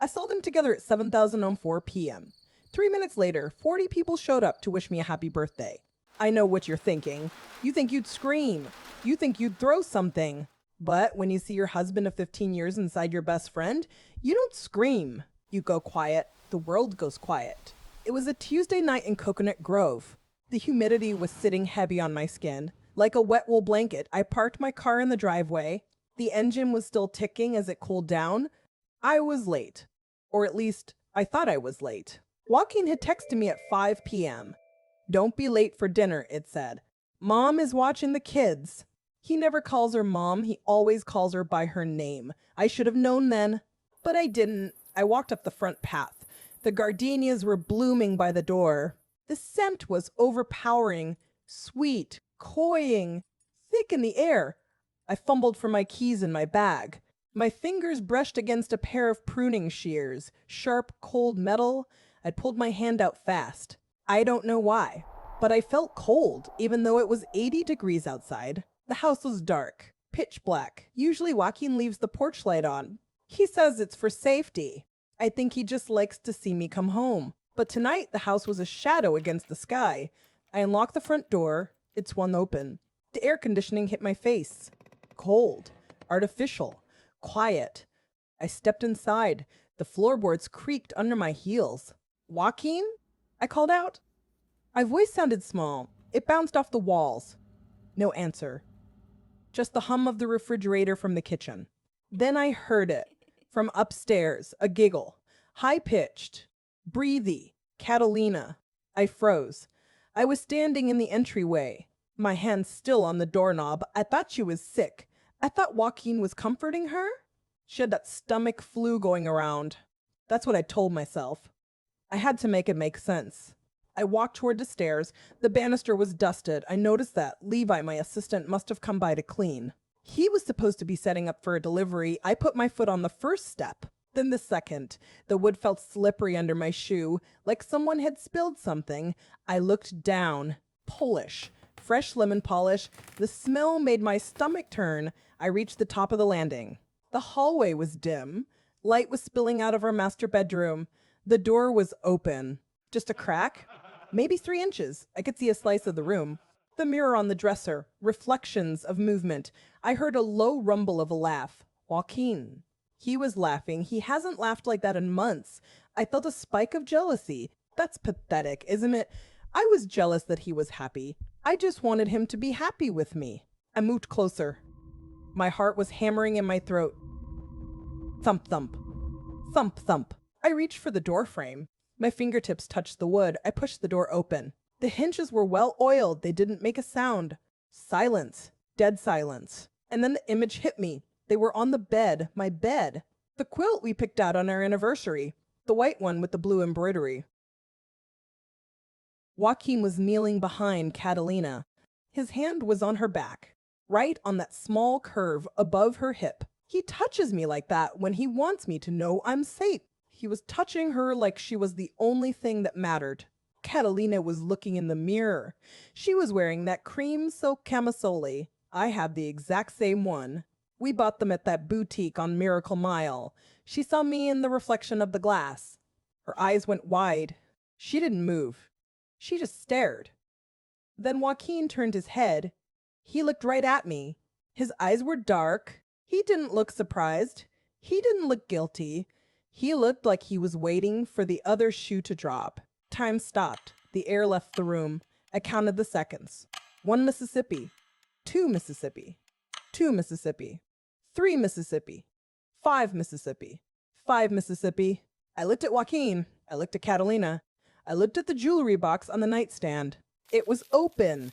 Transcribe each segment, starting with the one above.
I saw them together at 7,004 p.m. 3 minutes later, 40 people showed up to wish me a happy birthday. I know what you're thinking. You think you'd scream. You think you'd throw something. But when you see your husband of 15 years inside your best friend, you don't scream. You go quiet. The world goes quiet. It was a Tuesday night in Coconut Grove. The humidity was sitting heavy on my skin. Like a wet wool blanket, I parked my car in the driveway. The engine was still ticking as it cooled down. I was late. Or at least, I thought I was late. Joaquin had texted me at 5 p.m. "Don't be late for dinner," it said. "Mom is watching the kids." He never calls her mom, he always calls her by her name. I should have known then, but I didn't. I walked up the front path. The gardenias were blooming by the door. The scent was overpowering, sweet, cloying, thick in the air. I fumbled for my keys in my bag. My fingers brushed against a pair of pruning shears, sharp, cold metal. I'd pulled my hand out fast. I don't know why, but I felt cold, even though it was 80 degrees outside. The house was dark, pitch black. Usually Joaquin leaves the porch light on. He says it's for safety. I think he just likes to see me come home. But tonight, the house was a shadow against the sky. I unlocked the front door. It swung open. The air conditioning hit my face. Cold, artificial, quiet. I stepped inside. The floorboards creaked under my heels. "Joaquin?" I called out. My voice sounded small. It bounced off the walls. No answer. Just the hum of the refrigerator from the kitchen. Then I heard it. From upstairs, a giggle. High-pitched. Breathy. Catalina. I froze. I was standing in the entryway, my hand still on the doorknob. I thought she was sick. I thought Joaquin was comforting her. She had that stomach flu going around. That's what I told myself. I had to make it make sense. I walked toward the stairs. The banister was dusted. I noticed that Levi, my assistant, must have come by to clean. He was supposed to be setting up for a delivery. I put my foot on the first step, then the second. The wood felt slippery under my shoe, like someone had spilled something. I looked down. Polish. Fresh lemon polish. The smell made my stomach turn. I reached the top of the landing. The hallway was dim. Light was spilling out of our master bedroom. The door was open. Just a crack? Maybe 3 inches. I could see a slice of the room. The mirror on the dresser. Reflections of movement. I heard a low rumble of a laugh. Joaquin. He was laughing. He hasn't laughed like that in months. I felt a spike of jealousy. That's pathetic, isn't it? I was jealous that he was happy. I just wanted him to be happy with me. I moved closer. My heart was hammering in my throat. Thump, thump. Thump, thump. I reached for the door frame. My fingertips touched the wood. I pushed the door open. The hinges were well oiled. They didn't make a sound. Silence. Dead silence. And then the image hit me. They were on the bed. My bed. The quilt we picked out on our anniversary. The white one with the blue embroidery. Joaquin was kneeling behind Catalina. His hand was on her back, right on that small curve above her hip. He touches me like that when he wants me to know I'm safe. He was touching her like she was the only thing that mattered. Catalina was looking in the mirror. She was wearing that cream silk camisole. I had the exact same one. We bought them at that boutique on Miracle Mile. She saw me in the reflection of the glass. Her eyes went wide. She didn't move. She just stared. Then Joaquin turned his head. He looked right at me. His eyes were dark. He didn't look surprised. He didn't look guilty. He looked like he was waiting for the other shoe to drop. Time stopped. The air left the room. I counted the seconds. 1 Mississippi. 2 Mississippi. 2 Mississippi. 3 Mississippi. 5 Mississippi. 5 Mississippi. I looked at Joaquin. I looked at Catalina. I looked at the jewelry box on the nightstand. It was open.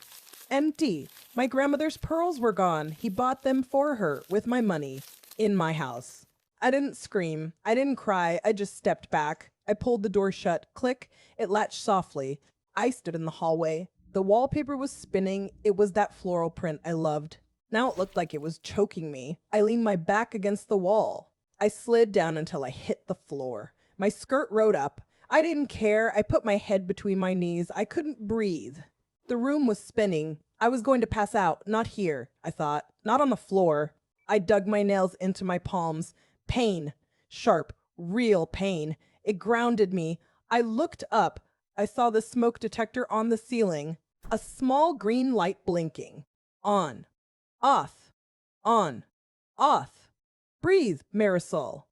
Empty. My grandmother's pearls were gone. He bought them for her with my money. In my house. I didn't scream. I didn't cry. I just stepped back. I pulled the door shut. Click. It latched softly. I stood in the hallway. The wallpaper was spinning. It was that floral print I loved. Now it looked like it was choking me. I leaned my back against the wall. I slid down until I hit the floor. My skirt rode up. I didn't care. I put my head between my knees. I couldn't breathe. The room was spinning. I was going to pass out. Not here, I thought. Not on the floor. I dug my nails into my palms. Pain. Sharp, Real pain. It grounded me. I looked up. I saw the smoke detector on the ceiling. A small green light blinking. On. Off. On. Off. Breathe, Marisol.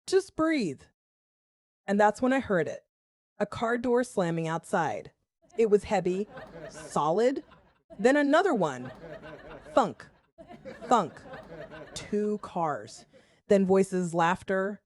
Just breathe. And that's when I heard it. A car door slamming outside. It was heavy, solid. Then another one. Thunk. Thunk. 2 cars. Then voices, laughter.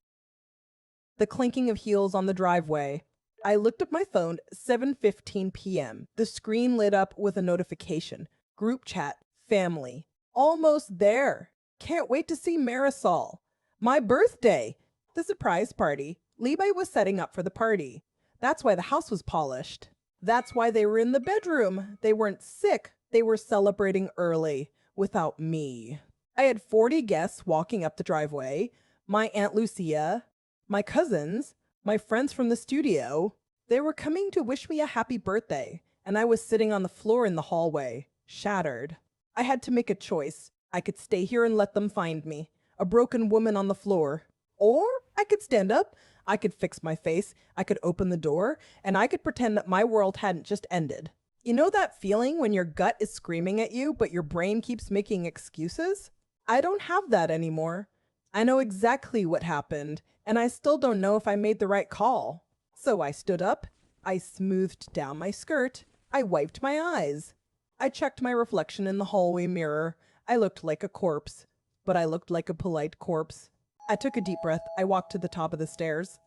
The clinking of heels on the driveway. I looked at my phone, 7:15 p.m. The screen lit up with a notification. Group chat, family. Almost there. Can't wait to see Marisol. My birthday. The surprise party. Levi was setting up for the party. That's why the house was polished. That's why they were in the bedroom. They weren't sick. They were celebrating early, without me. I had 40 guests walking up the driveway. My Aunt Lucia, my cousins, my friends from the studio. They were coming to wish me a happy birthday, and I was sitting on the floor in the hallway, shattered. I had to make a choice. I could stay here and let them find me, a broken woman on the floor. Or I could stand up, I could fix my face, I could open the door, and I could pretend that my world hadn't just ended. You know that feeling when your gut is screaming at you, but your brain keeps making excuses? I don't have that anymore. I know exactly what happened, and I still don't know if I made the right call. So I stood up, I smoothed down my skirt, I wiped my eyes. I checked my reflection in the hallway mirror. I looked like a corpse, but I looked like a polite corpse. I took a deep breath. I walked to the top of the stairs.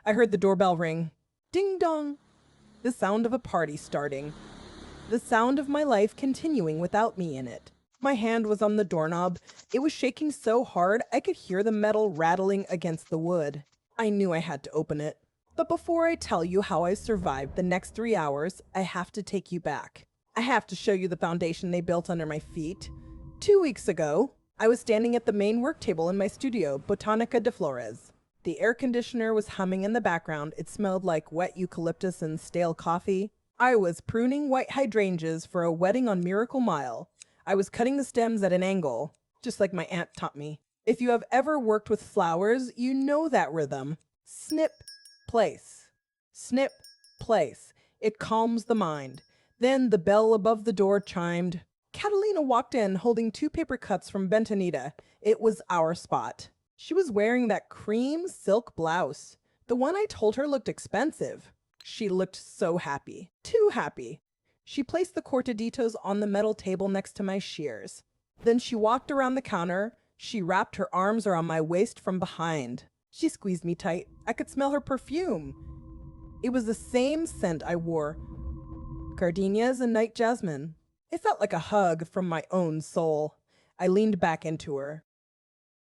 I heard the doorbell ring. Ding dong. The sound of a party starting. The sound of my life continuing without me in it. My hand was on the doorknob. It was shaking so hard I could hear the metal rattling against the wood. I knew I had to open it. But before I tell you how I survived the next 3 hours, I have to take you back. I have to show you the foundation they built under my feet. 2 weeks ago, I was standing at the main work table in my studio, Botanica de Flores. The air conditioner was humming in the background. It smelled like wet eucalyptus and stale coffee. I was pruning white hydrangeas for a wedding on Miracle Mile. I was cutting the stems at an angle, just like my aunt taught me. If you have ever worked with flowers, you know that rhythm. Snip, place. Snip, place. It calms the mind. Then the bell above the door chimed. Catalina walked in holding 2 paper cuts from Bentonita. It was our spot. She was wearing that cream silk blouse. The one I told her looked expensive. She looked so happy. Too happy. She placed the cortaditos on the metal table next to my shears. Then she walked around the counter. She wrapped her arms around my waist from behind. She squeezed me tight. I could smell her perfume. It was the same scent I wore. Gardenias and night jasmine. It felt like a hug from my own soul. I leaned back into her.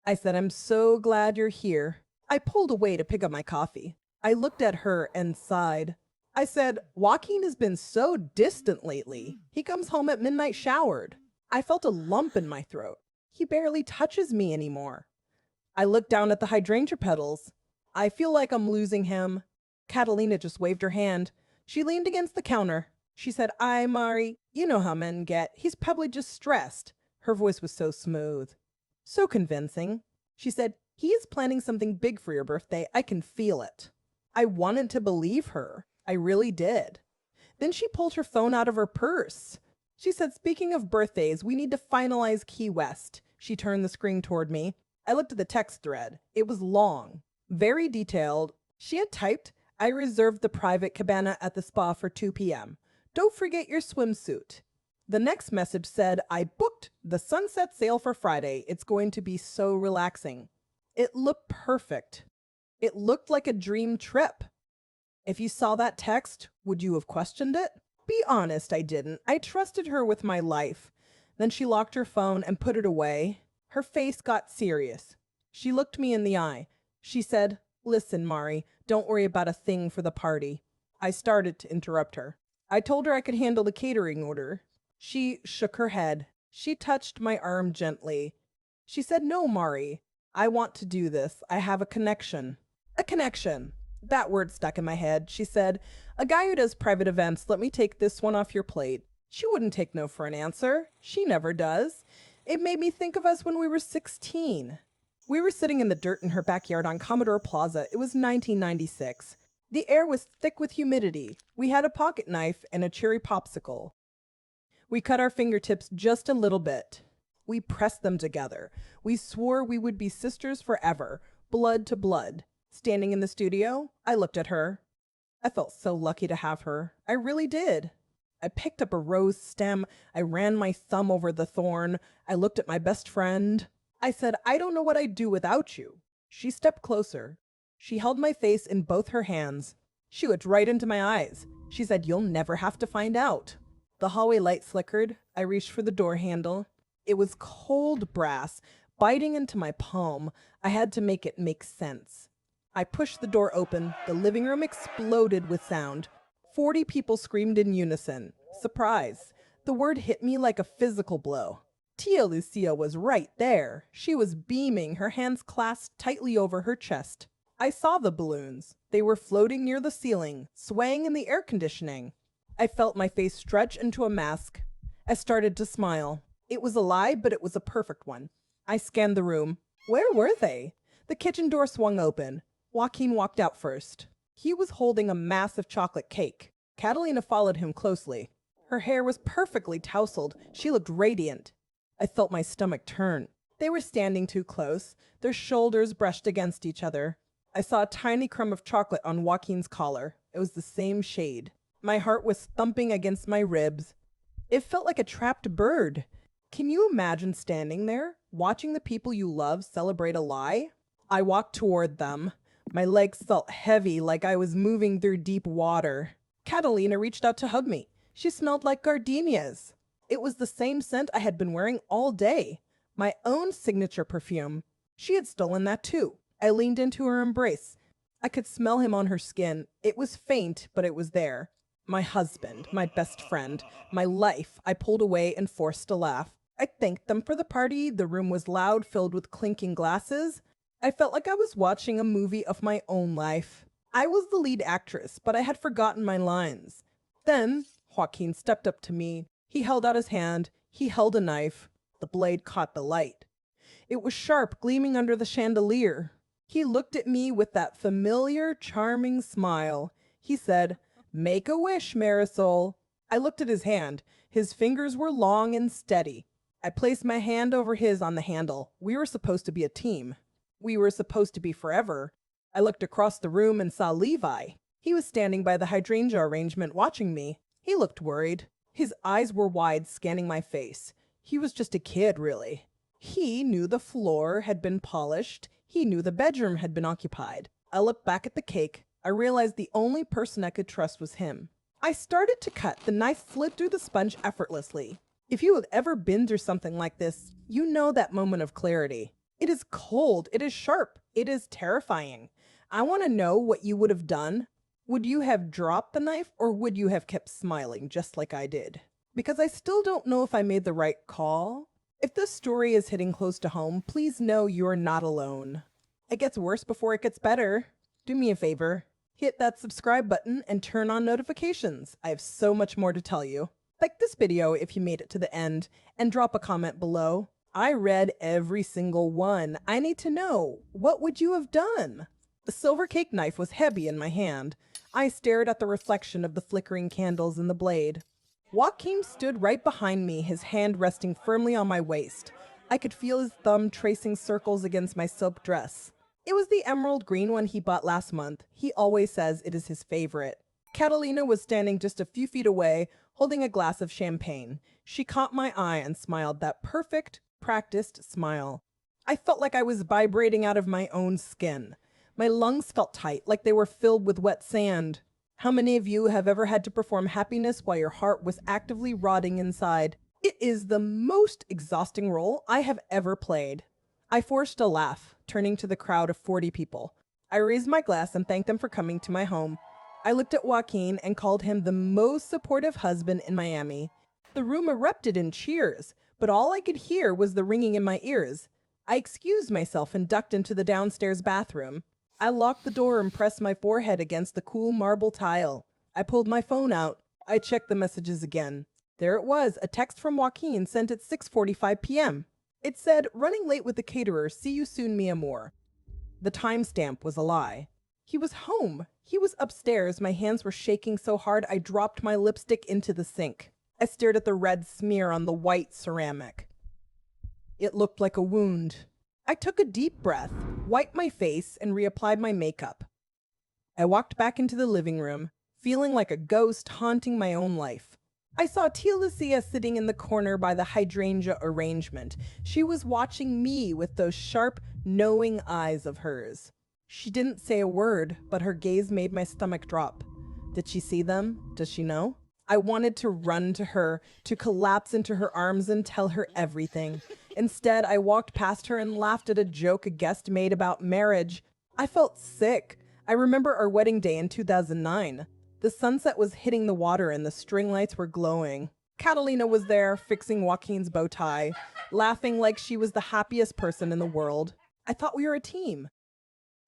I said, I'm so glad you're here. I pulled away to pick up my coffee. I looked at her and sighed. I said, Joaquin has been so distant lately. He comes home at midnight showered. I felt a lump in my throat. He barely touches me anymore. I looked down at the hydrangea petals. I feel like I'm losing him. Catalina just waved her hand. She leaned against the counter. She said, Ay, Mari, you know how men get. He's probably just stressed. Her voice was so smooth, so convincing. She said, he is planning something big for your birthday. I can feel it. I wanted to believe her. I really did. Then she pulled her phone out of her purse. She said, speaking of birthdays, we need to finalize Key West. She turned the screen toward me. I looked at the text thread. It was long, very detailed. She had typed, I reserved the private cabana at the spa for 2 p.m. Don't forget your swimsuit. The next message said, I booked the sunset sail for Friday. It's going to be so relaxing. It looked perfect. It looked like a dream trip. If you saw that text, would you have questioned it? Be honest, I didn't. I trusted her with my life. Then she locked her phone and put it away. Her face got serious. She looked me in the eye. She said, listen, Mari, don't worry about a thing for the party. I started to interrupt her. I told her I could handle the catering order. She shook her head. She touched my arm gently. She said, no, Mari, I want to do this. I have a connection. A connection. That word stuck in my head. She said, a guy who does private events, let me take this one off your plate. She wouldn't take no for an answer. She never does. It made me think of us when we were 16. We were sitting in the dirt in her backyard on Commodore Plaza. It was 1996. The air was thick with humidity. We had a pocket knife and a cherry popsicle. We cut our fingertips just a little bit. We pressed them together. We swore we would be sisters forever, blood to blood. Standing in the studio, I looked at her. I felt so lucky to have her. I really did. I picked up a rose stem. I ran my thumb over the thorn. I looked at my best friend. I said, I don't know what I'd do without you. She stepped closer. She held my face in both her hands. She looked right into my eyes. She said, you'll never have to find out. The hallway light flickered. I reached for the door handle. It was cold brass, biting into my palm. I had to make it make sense. I pushed the door open. The living room exploded with sound. 40 people screamed in unison. Surprise. The word hit me like a physical blow. Tia Lucia was right there. She was beaming, her hands clasped tightly over her chest. I saw the balloons. They were floating near the ceiling, swaying in the air conditioning. I felt my face stretch into a mask. I started to smile. It was a lie, but it was a perfect one. I scanned the room. Where were they? The kitchen door swung open. Joaquin walked out first. He was holding a massive chocolate cake. Catalina followed him closely. Her hair was perfectly tousled. She looked radiant. I felt my stomach turn. They were standing too close. Their shoulders brushed against each other. I saw a tiny crumb of chocolate on Joaquin's collar. It was the same shade. My heart was thumping against my ribs. It felt like a trapped bird. Can you imagine standing there, watching the people you love celebrate a lie? I walked toward them. My legs felt heavy, like I was moving through deep water. Catalina reached out to hug me. She smelled like gardenias. It was the same scent I had been wearing all day. My own signature perfume. She had stolen that too. I leaned into her embrace. I could smell him on her skin. It was faint, but it was there. My husband, my best friend, my life. I pulled away and forced a laugh. I thanked them for the party. The room was loud, filled with clinking glasses. I felt like I was watching a movie of my own life. I was the lead actress, but I had forgotten my lines. Then Joaquin stepped up to me. He held out his hand. He held a knife. The blade caught the light. It was sharp, gleaming under the chandelier. He looked at me with that familiar, charming smile. He said, "Make a wish, Marisol." I looked at his hand. His fingers were long and steady. I placed my hand over his on the handle. We were supposed to be a team. We were supposed to be forever. I looked across the room and saw Levi. He was standing by the hydrangea arrangement watching me. He looked worried. His eyes were wide, scanning my face. He was just a kid, really. He knew the floor had been polished. He knew the bedroom had been occupied. I looked back at the cake. I realized the only person I could trust was him. I started to cut. The knife slid through the sponge effortlessly. If you have ever been through something like this, you know that moment of clarity. It is cold. It is sharp. It is terrifying. I want to know what you would have done. Would you have dropped the knife, or would you have kept smiling just like I did? Because I still don't know if I made the right call. If this story is hitting close to home, please know you are not alone. It gets worse before it gets better. Do me a favor. Hit that subscribe button and turn on notifications. I have so much more to tell you. Like this video if you made it to the end, and drop a comment below. I read every single one. I need to know, what would you have done? The silver cake knife was heavy in my hand. I stared at the reflection of the flickering candles in the blade. Joaquin stood right behind me, his hand resting firmly on my waist. I could feel his thumb tracing circles against my silk dress. It was the emerald green one he bought last month. He always says it is his favorite. Catalina was standing just a few feet away, holding a glass of champagne. She caught my eye and smiled that perfect, practiced smile. I felt like I was vibrating out of my own skin. My lungs felt tight, like they were filled with wet sand. How many of you have ever had to perform happiness while your heart was actively rotting inside? It is the most exhausting role I have ever played. I forced a laugh, turning to the crowd of 40 people. I raised my glass and thanked them for coming to my home. I looked at Joaquin and called him the most supportive husband in Miami. The room erupted in cheers, but all I could hear was the ringing in my ears. I excused myself and ducked into the downstairs bathroom. I locked the door and pressed my forehead against the cool marble tile. I pulled my phone out. I checked the messages again. There it was, a text from Joaquin sent at 6:45 p.m. It said, "Running late with the caterer, see you soon, mi amor." The timestamp was a lie. He was home. He was upstairs. My hands were shaking so hard I dropped my lipstick into the sink. I stared at the red smear on the white ceramic. It looked like a wound. I took a deep breath, wiped my face, and reapplied my makeup. I walked back into the living room, feeling like a ghost haunting my own life. I saw Tia Lucia sitting in the corner by the hydrangea arrangement. She was watching me with those sharp, knowing eyes of hers. She didn't say a word, but her gaze made my stomach drop. Did she see them? Does she know? I wanted to run to her, to collapse into her arms and tell her everything. Instead, I walked past her and laughed at a joke a guest made about marriage. I felt sick. I remember our wedding day in 2009. The sunset was hitting the water and the string lights were glowing. Catalina was there, fixing Joaquin's bow tie, laughing like she was the happiest person in the world. I thought we were a team.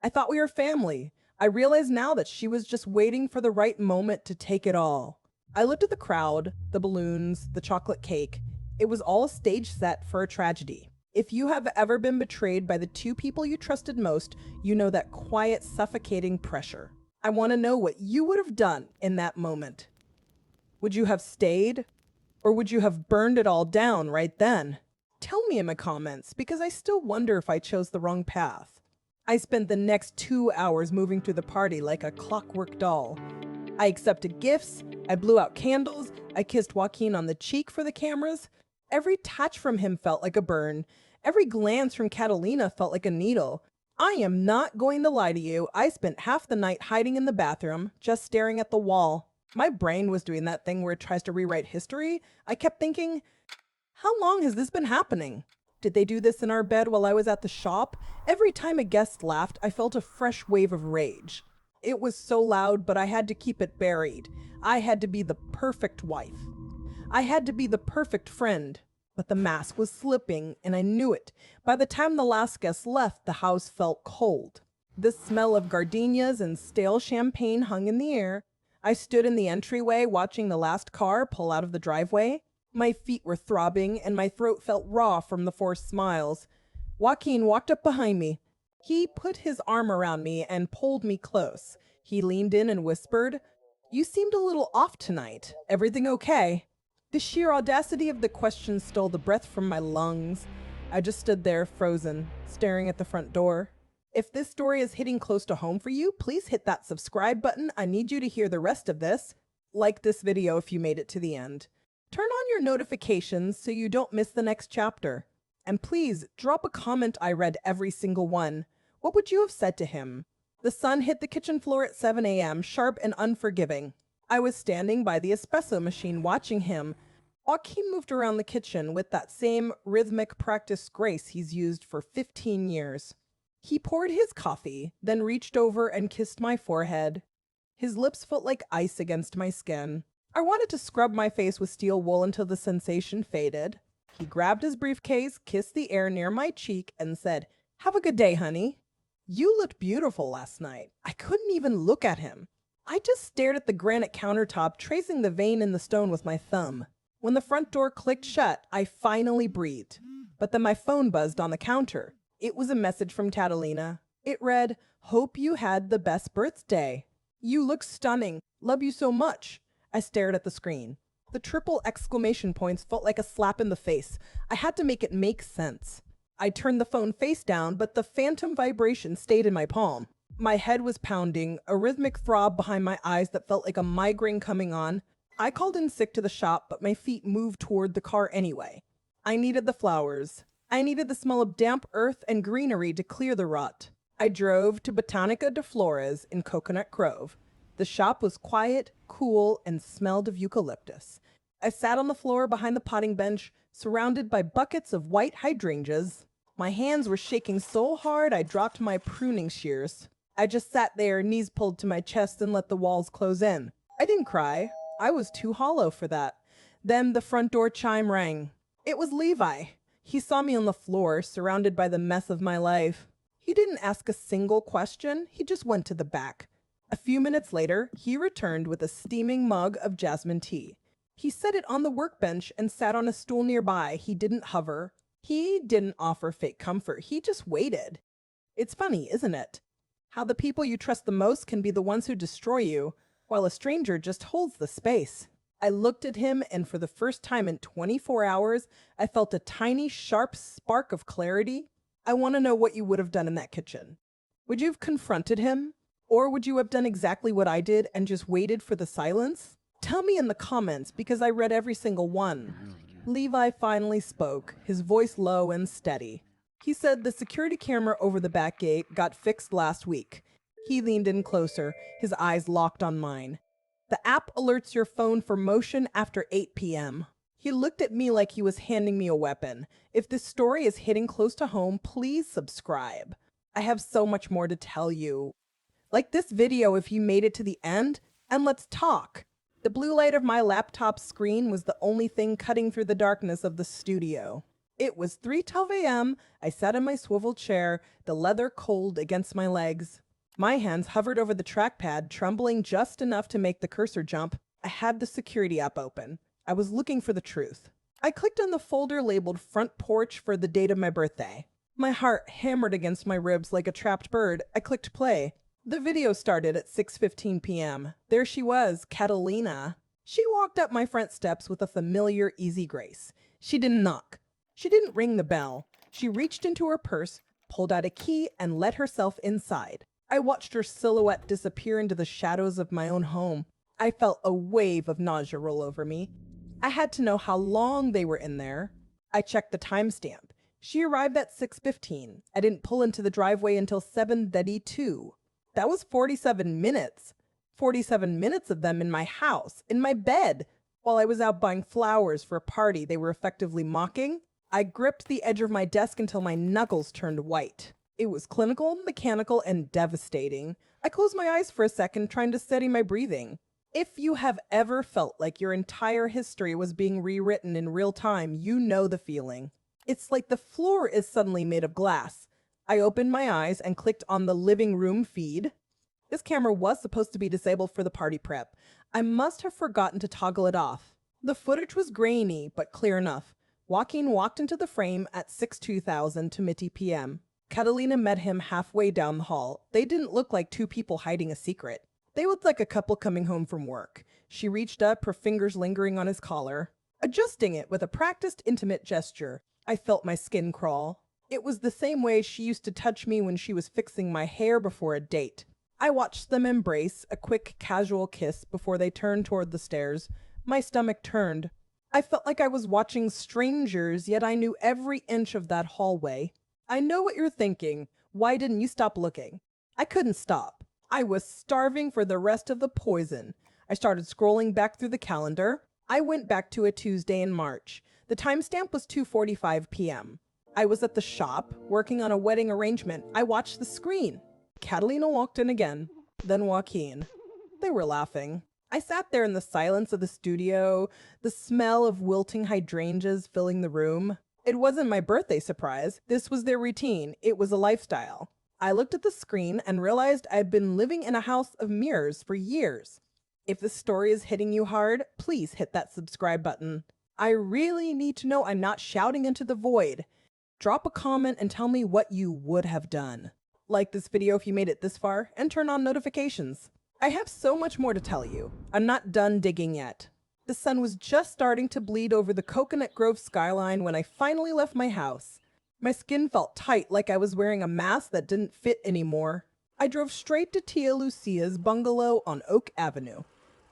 I thought we were family. I realize now that she was just waiting for the right moment to take it all. I looked at the crowd, the balloons, the chocolate cake. It was all a stage set for a tragedy. If you have ever been betrayed by the two people you trusted most, you know that quiet, suffocating pressure. I want to know what you would have done in that moment. Would you have stayed? Or would you have burned it all down right then? Tell me in my comments, because I still wonder if I chose the wrong path. I spent the next 2 hours moving through the party like a clockwork doll. I accepted gifts, I blew out candles, I kissed Joaquin on the cheek for the cameras. Every touch from him felt like a burn. Every glance from Catalina felt like a needle. I am not going to lie to you. I spent half the night hiding in the bathroom, just staring at the wall. My brain was doing that thing where it tries to rewrite history. I kept thinking, how long has this been happening? Did they do this in our bed while I was at the shop? Every time a guest laughed, I felt a fresh wave of rage. It was so loud, but I had to keep it buried. I had to be the perfect wife. I had to be the perfect friend. But the mask was slipping, and I knew it. By the time the last guest left, the house felt cold. The smell of gardenias and stale champagne hung in the air. I stood in the entryway watching the last car pull out of the driveway. My feet were throbbing, and my throat felt raw from the forced smiles. Joaquin walked up behind me. He put his arm around me and pulled me close. He leaned in and whispered, "You seemed a little off tonight. Everything okay?" The sheer audacity of the question stole the breath from my lungs. I just stood there, frozen, staring at the front door. If this story is hitting close to home for you, please hit that subscribe button. I need you to hear the rest of this. Like this video if you made it to the end. Turn on your notifications so you don't miss the next chapter. And please, drop a comment. I read every single one. What would you have said to him? The sun hit the kitchen floor at 7 a.m., sharp and unforgiving. I was standing by the espresso machine watching him. Joaquin moved around the kitchen with that same rhythmic practice grace he's used for 15 years. He poured his coffee, then reached over and kissed my forehead. His lips felt like ice against my skin. I wanted to scrub my face with steel wool until the sensation faded. He grabbed his briefcase, kissed the air near my cheek, and said, "Have a good day, honey." You looked beautiful last night. I couldn't even look at him. I just stared at the granite countertop, tracing the vein in the stone with my thumb. When the front door clicked shut, I finally breathed. But then my phone buzzed on the counter. It was a message from Catalina. It read, "Hope you had the best birthday. You look stunning. Love you so much." I stared at the screen. The triple exclamation points felt like a slap in the face. I had to make it make sense. I turned the phone face down, but the phantom vibration stayed in my palm. My head was pounding, a rhythmic throb behind my eyes that felt like a migraine coming on. I called in sick to the shop, but my feet moved toward the car anyway. I needed the flowers. I needed the smell of damp earth and greenery to clear the rot. I drove to Botanica de Flores in Coconut Grove. The shop was quiet, cool, and smelled of eucalyptus. I sat on the floor behind the potting bench, surrounded by buckets of white hydrangeas. My hands were shaking so hard I dropped my pruning shears. I just sat there, knees pulled to my chest, and let the walls close in. I didn't cry. I was too hollow for that. Then the front door chime rang. It was Levi. He saw me on the floor, surrounded by the mess of my life. He didn't ask a single question. He just went to the back. A few minutes later, he returned with a steaming mug of jasmine tea. He set it on the workbench and sat on a stool nearby. He didn't hover. He didn't offer fake comfort, he just waited. It's funny, isn't it? How the people you trust the most can be the ones who destroy you, while a stranger just holds the space. I looked at him, and for the first time in 24 hours, I felt a tiny, sharp spark of clarity. I want to know what you would have done in that kitchen. Would you have confronted him? Or would you have done exactly what I did and just waited for the silence? Tell me in the comments, because I read every single one. Levi finally spoke, his voice low and steady. He said the security camera over the back gate got fixed last week. He leaned in closer, his eyes locked on mine. The app alerts your phone for motion after 8 p.m. He looked at me like he was handing me a weapon. If this story is hitting close to home, please subscribe. I have so much more to tell you. Like this video if you made it to the end, and let's talk. The blue light of my laptop screen was the only thing cutting through the darkness of the studio. It was 3:12 a.m. I sat in my swivel chair, the leather cold against my legs. My hands hovered over the trackpad, trembling just enough to make the cursor jump. I had the security app open. I was looking for the truth. I clicked on the folder labeled Front Porch for the date of my birthday. My heart hammered against my ribs like a trapped bird. I clicked play. The video started at 6:15 p.m. There she was, Catalina. She walked up my front steps with a familiar, easy grace. She didn't knock. She didn't ring the bell. She reached into her purse, pulled out a key, and let herself inside. I watched her silhouette disappear into the shadows of my own home. I felt a wave of nausea roll over me. I had to know how long they were in there. I checked the timestamp. She arrived at 6:15. I didn't pull into the driveway until 7:32. That was 47 minutes. 47 minutes of them in my house, in my bed, while I was out buying flowers for a party they were effectively mocking. I gripped the edge of my desk until my knuckles turned white. It was clinical, mechanical, and devastating. I closed my eyes for a second, trying to steady my breathing. If you have ever felt like your entire history was being rewritten in real time, you know the feeling. It's like the floor is suddenly made of glass. I opened my eyes and clicked on the living room feed. This camera was supposed to be disabled for the party prep. I must have forgotten to toggle it off. The footage was grainy, but clear enough. Joaquin walked into the frame at 6:2000 to Mitty p.m. Catalina met him halfway down the hall. They didn't look like two people hiding a secret. They looked like a couple coming home from work. She reached up, her fingers lingering on his collar, adjusting it with a practiced, intimate gesture. I felt my skin crawl. It was the same way she used to touch me when she was fixing my hair before a date. I watched them embrace, a quick, casual kiss before they turned toward the stairs. My stomach turned. I felt like I was watching strangers, yet I knew every inch of that hallway. I know what you're thinking. Why didn't you stop looking? I couldn't stop. I was starving for the rest of the poison. I started scrolling back through the calendar. I went back to a Tuesday in March. The timestamp was 2:45 p.m. I was at the shop, working on a wedding arrangement. I watched the screen. Catalina walked in again, then Joaquin. They were laughing. I sat there in the silence of the studio, the smell of wilting hydrangeas filling the room. It wasn't my birthday surprise. This was their routine. It was a lifestyle. I looked at the screen and realized I'd been living in a house of mirrors for years. If this story is hitting you hard, please hit that subscribe button. I really need to know I'm not shouting into the void. Drop a comment and tell me what you would have done. Like this video if you made it this far, and turn on notifications. I have so much more to tell you. I'm not done digging yet. The sun was just starting to bleed over the Coconut Grove skyline when I finally left my house. My skin felt tight, like I was wearing a mask that didn't fit anymore. I drove straight to Tia Lucia's bungalow on Oak Avenue.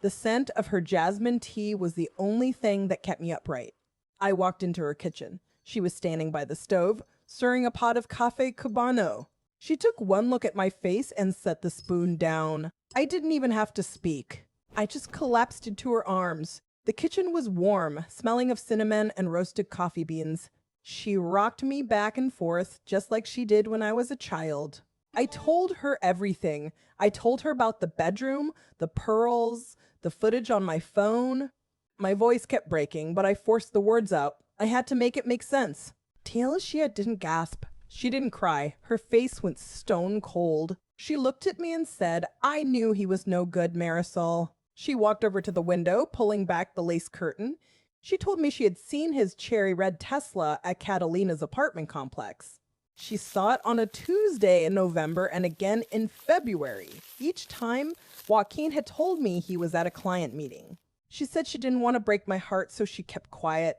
The scent of her jasmine tea was the only thing that kept me upright. I walked into her kitchen. She was standing by the stove, stirring a pot of cafe cubano. She took one look at my face and set the spoon down. I didn't even have to speak. I just collapsed into her arms. The kitchen was warm, smelling of cinnamon and roasted coffee beans. She rocked me back and forth, just like she did when I was a child. I told her everything. I told her about the bedroom, the pearls, the footage on my phone. My voice kept breaking, but I forced the words out. I had to make it make sense. Tia Lucia didn't gasp. She didn't cry. Her face went stone cold. She looked at me and said, "I knew he was no good, Marisol." She walked over to the window, pulling back the lace curtain. She told me she had seen his cherry red Tesla at Catalina's apartment complex. She saw it on a Tuesday in November and again in February. Each time, Joaquin had told me he was at a client meeting. She said she didn't want to break my heart, so she kept quiet.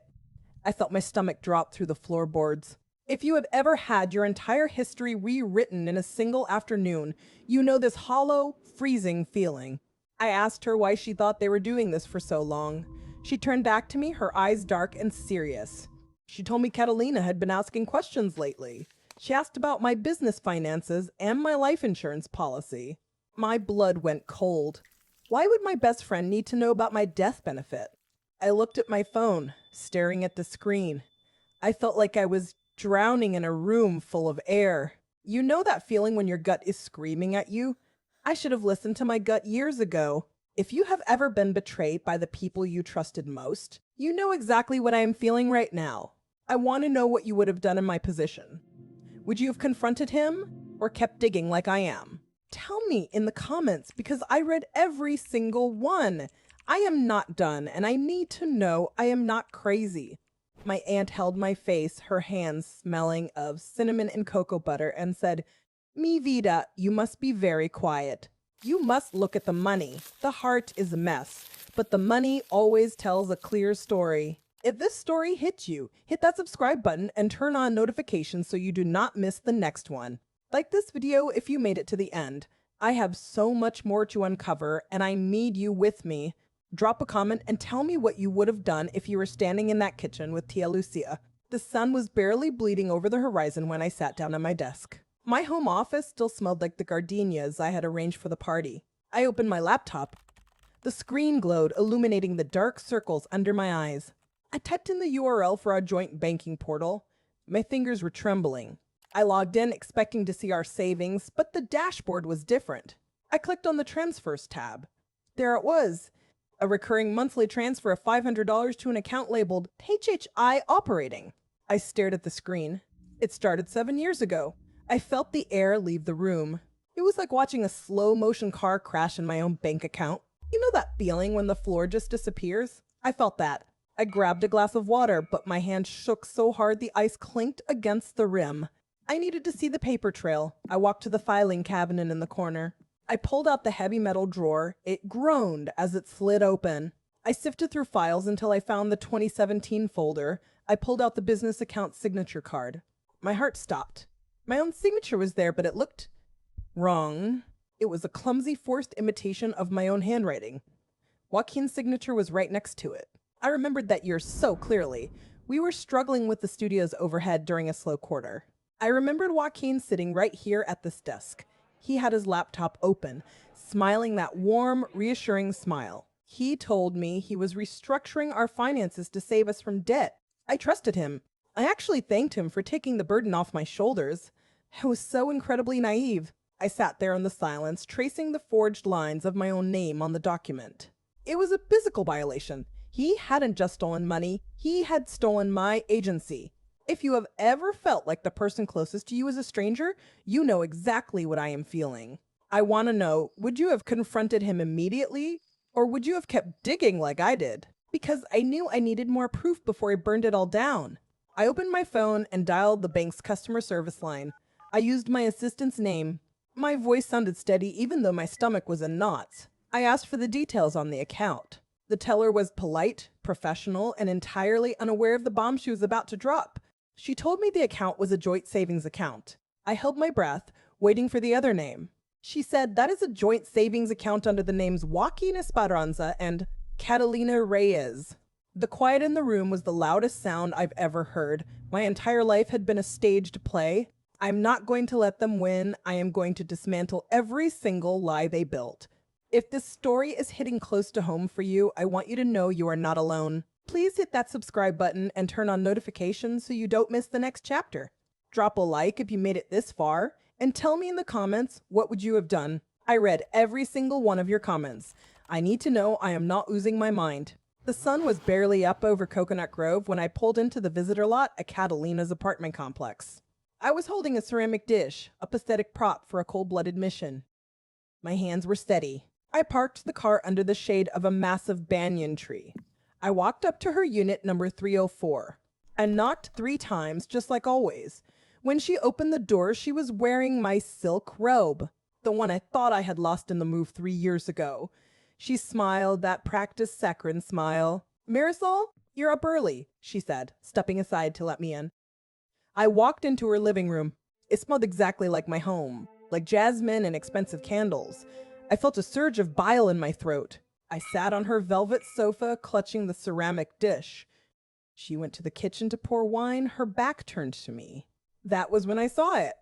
I felt my stomach drop through the floorboards. If you have ever had your entire history rewritten in a single afternoon, you know this hollow, freezing feeling. I asked her why she thought they were doing this for so long. She turned back to me, her eyes dark and serious. She told me Catalina had been asking questions lately. She asked about my business finances and my life insurance policy. My blood went cold. Why would my best friend need to know about my death benefit? I looked at my phone, staring at the screen. I felt like I was drowning in a room full of air. You know that feeling when your gut is screaming at you? I should have listened to my gut years ago. If you have ever been betrayed by the people you trusted most, you know exactly what I am feeling right now. I want to know what you would have done in my position. Would you have confronted him or kept digging like I am? Tell me in the comments because I read every single one. I am not done and I need to know I am not crazy. My aunt held my face, her hands smelling of cinnamon and cocoa butter, and said, "Mi vida, you must be very quiet. You must look at the money. The heart is a mess, but the money always tells a clear story." If this story hit you, hit that subscribe button and turn on notifications so you do not miss the next one. Like this video if you made it to the end. I have so much more to uncover and I need you with me. Drop a comment and tell me what you would have done if you were standing in that kitchen with Tia Lucia. The sun was barely bleeding over the horizon when I sat down at my desk. My home office still smelled like the gardenias I had arranged for the party. I opened my laptop. The screen glowed, illuminating the dark circles under my eyes. I typed in the URL for our joint banking portal. My fingers were trembling. I logged in expecting to see our savings, but the dashboard was different. I clicked on the transfers tab. There it was. A recurring monthly transfer of $500 to an account labeled HHI Operating. I stared at the screen. It started 7 years ago. I felt the air leave the room. It was like watching a slow-motion car crash in my own bank account. You know that feeling when the floor just disappears? I felt that. I grabbed a glass of water, but my hand shook so hard the ice clinked against the rim. I needed to see the paper trail. I walked to the filing cabinet in the corner. I pulled out the heavy metal drawer. It groaned as it slid open. I sifted through files until I found the 2017 folder. I pulled out the business account signature card. My heart stopped. My own signature was there, but it looked wrong. It was a clumsy, forced imitation of my own handwriting. Joaquin's signature was right next to it. I remembered that year so clearly. We were struggling with the studio's overhead during a slow quarter. I remembered Joaquin sitting right here at this desk. He had his laptop open, smiling that warm, reassuring smile. He told me he was restructuring our finances to save us from debt. I trusted him. I actually thanked him for taking the burden off my shoulders. I was so incredibly naive. I sat there in the silence, tracing the forged lines of my own name on the document. It was a physical violation. He hadn't just stolen money, he had stolen my agency. If you have ever felt like the person closest to you is a stranger, you know exactly what I am feeling. I want to know, would you have confronted him immediately, or would you have kept digging like I did? Because I knew I needed more proof before I burned it all down. I opened my phone and dialed the bank's customer service line. I used my assistant's name. My voice sounded steady even though my stomach was in knots. I asked for the details on the account. The teller was polite, professional, and entirely unaware of the bomb she was about to drop. She told me the account was a joint savings account. I held my breath, waiting for the other name. She said that is a joint savings account under the names Joaquin Esperanza and Catalina Reyes. The quiet in the room was the loudest sound I've ever heard. My entire life had been a staged play. I'm not going to let them win. I am going to dismantle every single lie they built. If this story is hitting close to home for you, I want you to know you are not alone. Please hit that subscribe button and turn on notifications so you don't miss the next chapter. Drop a like if you made it this far, and tell me in the comments, what would you have done? I read every single one of your comments. I need to know I am not losing my mind. The sun was barely up over Coconut Grove when I pulled into the visitor lot at Catalina's apartment complex. I was holding a ceramic dish, a pathetic prop for a cold-blooded mission. My hands were steady. I parked the car under the shade of a massive banyan tree. I walked up to her unit number 304. I knocked 3 times, just like always. When she opened the door, she was wearing my silk robe, the one I thought I had lost in the move 3 years ago. She smiled, that practiced saccharine smile. "Marisol, you're up early," she said, stepping aside to let me in. I walked into her living room. It smelled exactly like my home, like jasmine and expensive candles. I felt a surge of bile in my throat. I sat on her velvet sofa, clutching the ceramic dish. She went to the kitchen to pour wine, her back turned to me. That was when I saw it.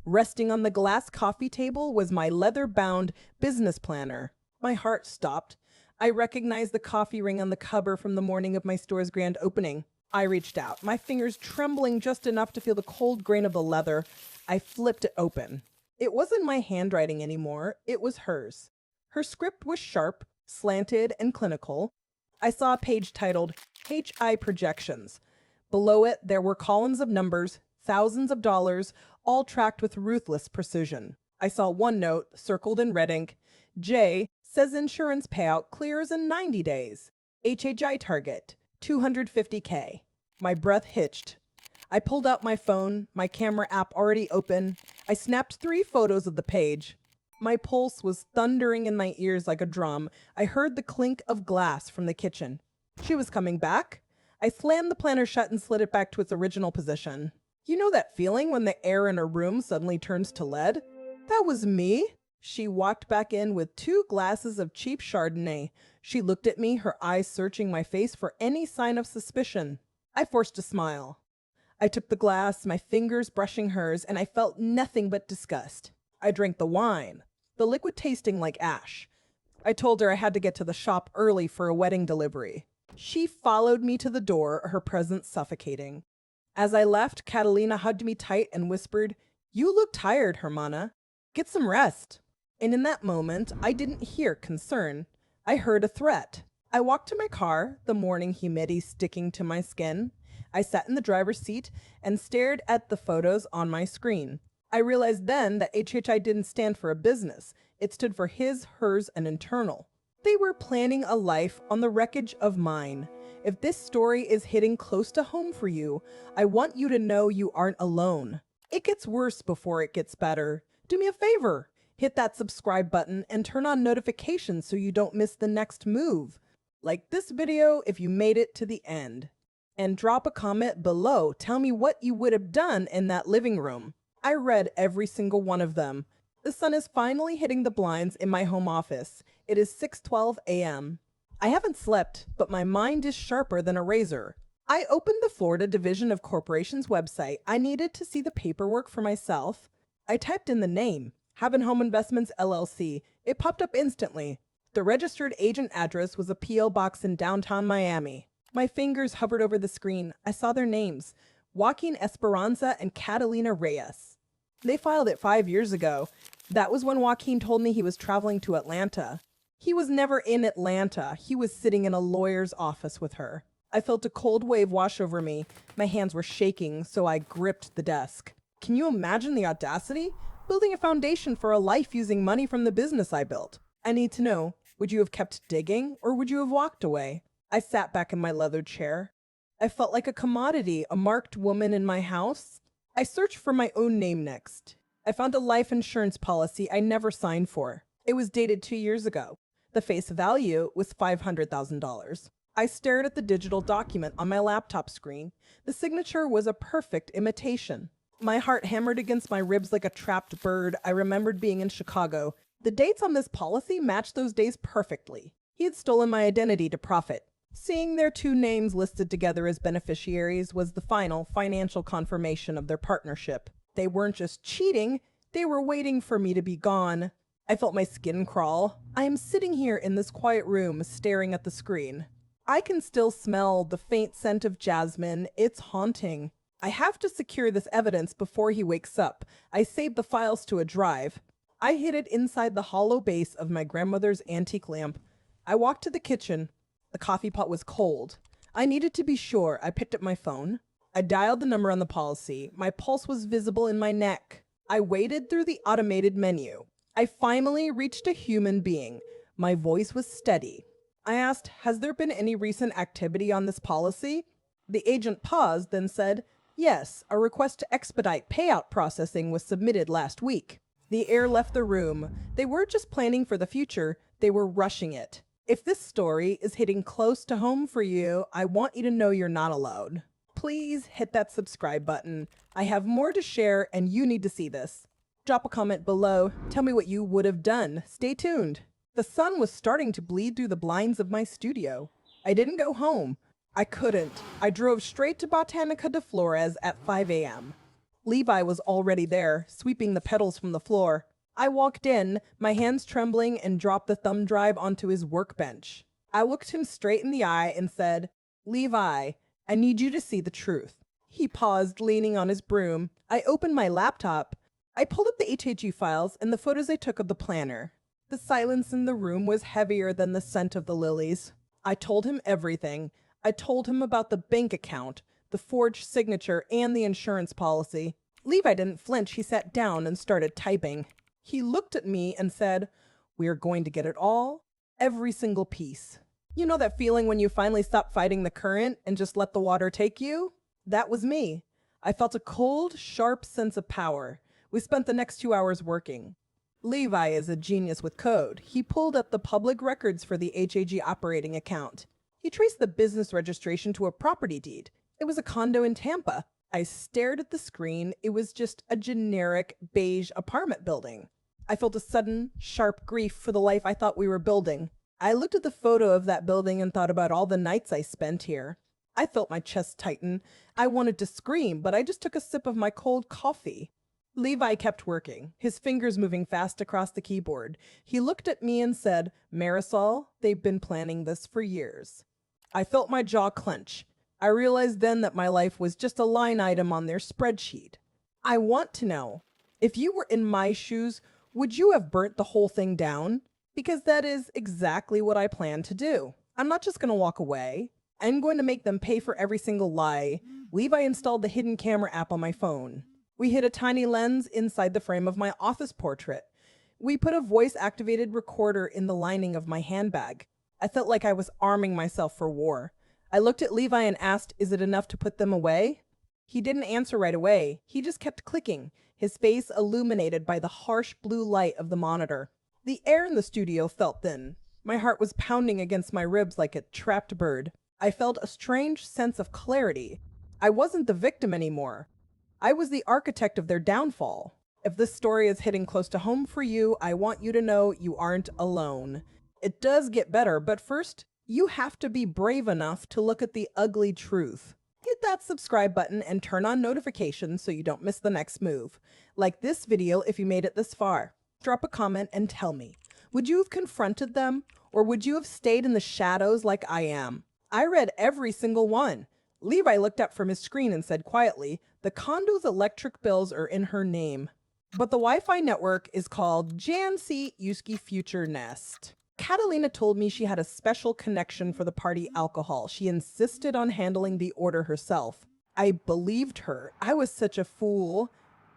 Resting on the glass coffee table was my leather-bound business planner. My heart stopped. I recognized the coffee ring on the cover from the morning of my store's grand opening. I reached out, my fingers trembling just enough to feel the cold grain of the leather. I flipped it open. It wasn't my handwriting anymore, it was hers. Her script was sharp, slanted, and clinical. I saw a page titled HI Projections. Below it, there were columns of numbers, thousands of dollars, all tracked with ruthless precision. I saw one note, circled in red ink. J says insurance payout clears in 90 days. HHI target, $250K. My breath hitched. I pulled out my phone, my camera app already open. I snapped 3 photos of the page. My pulse was thundering in my ears like a drum. I heard the clink of glass from the kitchen. She was coming back. I slammed the planner shut and slid it back to its original position. You know that feeling when the air in a room suddenly turns to lead? That was me. She walked back in with 2 glasses of cheap Chardonnay. She looked at me, her eyes searching my face for any sign of suspicion. I forced a smile. I took the glass, my fingers brushing hers, and I felt nothing but disgust. I drank the wine, the liquid tasting like ash. I told her I had to get to the shop early for a wedding delivery. She followed me to the door, her presence suffocating. As I left, Catalina hugged me tight and whispered, "You look tired, Hermana. Get some rest." And in that moment, I didn't hear concern. I heard a threat. I walked to my car, the morning humidity sticking to my skin. I sat in the driver's seat and stared at the photos on my screen. I realized then that HHI didn't stand for a business. It stood for his, hers, and internal. They were planning a life on the wreckage of mine. If this story is hitting close to home for you, I want you to know you aren't alone. It gets worse before it gets better. Do me a favor. Hit that subscribe button and turn on notifications so you don't miss the next move. Like this video if you made it to the end. And drop a comment below. Tell me what you would have done in that living room. I read every single one of them. The sun is finally hitting the blinds in my home office. It is 6:12 a.m. I haven't slept, but my mind is sharper than a razor. I opened the Florida Division of Corporations website. I needed to see the paperwork for myself. I typed in the name, Haven Home Investments LLC. It popped up instantly. The registered agent address was a P.O. box in downtown Miami. My fingers hovered over the screen. I saw their names, Joaquin Esperanza and Catalina Reyes. They filed it 5 years ago. That was when Joaquin told me he was traveling to Atlanta. He was never in Atlanta. He was sitting in a lawyer's office with her. I felt a cold wave wash over me. My hands were shaking, so I gripped the desk. Can you imagine the audacity? Building a foundation for a life using money from the business I built. I need to know, would you have kept digging or would you have walked away? I sat back in my leather chair. I felt like a commodity, a marked woman in my house. I searched for my own name next. I found a life insurance policy I never signed for. It was dated 2 years ago. The face value was $500,000. I stared at the digital document on my laptop screen. The signature was a perfect imitation. My heart hammered against my ribs like a trapped bird. I remembered being in Chicago. The dates on this policy matched those days perfectly. He had stolen my identity to profit. Seeing their 2 names listed together as beneficiaries was the final financial confirmation of their partnership. They weren't just cheating, they were waiting for me to be gone. I felt my skin crawl. I am sitting here in this quiet room staring at the screen. I can still smell the faint scent of jasmine. It's haunting. I have to secure this evidence before he wakes up. I saved the files to a drive. I hid it inside the hollow base of my grandmother's antique lamp. I walked to the kitchen. The coffee pot was cold. I needed to be sure. I picked up my phone. I dialed the number on the policy. My pulse was visible in my neck. I waded through the automated menu. I finally reached a human being. My voice was steady. I asked, has there been any recent activity on this policy? The agent paused, then said, yes, a request to expedite payout processing was submitted last week. The air left the room. They weren't just planning for the future, they were rushing it. If this story is hitting close to home for you, I want you to know you're not alone. Please hit that subscribe button. I have more to share and you need to see this. Drop a comment below. Tell me what you would have done. Stay tuned. The sun was starting to bleed through the blinds of my studio. I didn't go home. I couldn't. I drove straight to Botanica de Flores at 5 a.m. Levi was already there, sweeping the petals from the floor. I walked in, my hands trembling, and dropped the thumb drive onto his workbench. I looked him straight in the eye and said, Levi, I need you to see the truth. He paused, leaning on his broom. I opened my laptop. I pulled up the HAG files and the photos I took of the planner. The silence in the room was heavier than the scent of the lilies. I told him everything. I told him about the bank account, the forged signature, and the insurance policy. Levi didn't flinch. He sat down and started typing. He looked at me and said, we are going to get it all, every single piece. You know that feeling when you finally stop fighting the current and just let the water take you? That was me. I felt a cold, sharp sense of power. We spent the next 2 hours working. Levi is a genius with code. He pulled up the public records for the HAG operating account. He traced the business registration to a property deed. It was a condo in Tampa. I stared at the screen. It was just a generic beige apartment building. I felt a sudden, sharp grief for the life I thought we were building. I looked at the photo of that building and thought about all the nights I spent here. I felt my chest tighten. I wanted to scream, but I just took a sip of my cold coffee. Levi kept working, his fingers moving fast across the keyboard. He looked at me and said, Marisol, they've been planning this for years. I felt my jaw clench. I realized then that my life was just a line item on their spreadsheet. I want to know, if you were in my shoes, would you have burnt the whole thing down? Because that is exactly what I plan to do. I'm not just going to walk away. I'm going to make them pay for every single lie. Levi installed the hidden camera app on my phone. We hid a tiny lens inside the frame of my office portrait. We put a voice-activated recorder in the lining of my handbag. I felt like I was arming myself for war. I looked at Levi and asked, is it enough to put them away? He didn't answer right away. He just kept clicking, his face illuminated by the harsh blue light of the monitor. The air in the studio felt thin. My heart was pounding against my ribs like a trapped bird. I felt a strange sense of clarity. I wasn't the victim anymore. I was the architect of their downfall. If this story is hitting close to home for you, I want you to know you aren't alone. It does get better, but first, you have to be brave enough to look at the ugly truth. Hit that subscribe button and turn on notifications so you don't miss the next move. Like this video if you made it this far. Drop a comment and tell me, would you have confronted them or would you have stayed in the shadows like I am? I read every single one. Levi looked up from his screen and said quietly, the condo's electric bills are in her name. But the Wi-Fi network is called Jansi Yuski Future Nest. Catalina told me she had a special connection for the party alcohol. She insisted on handling the order herself. I believed her. I was such a fool.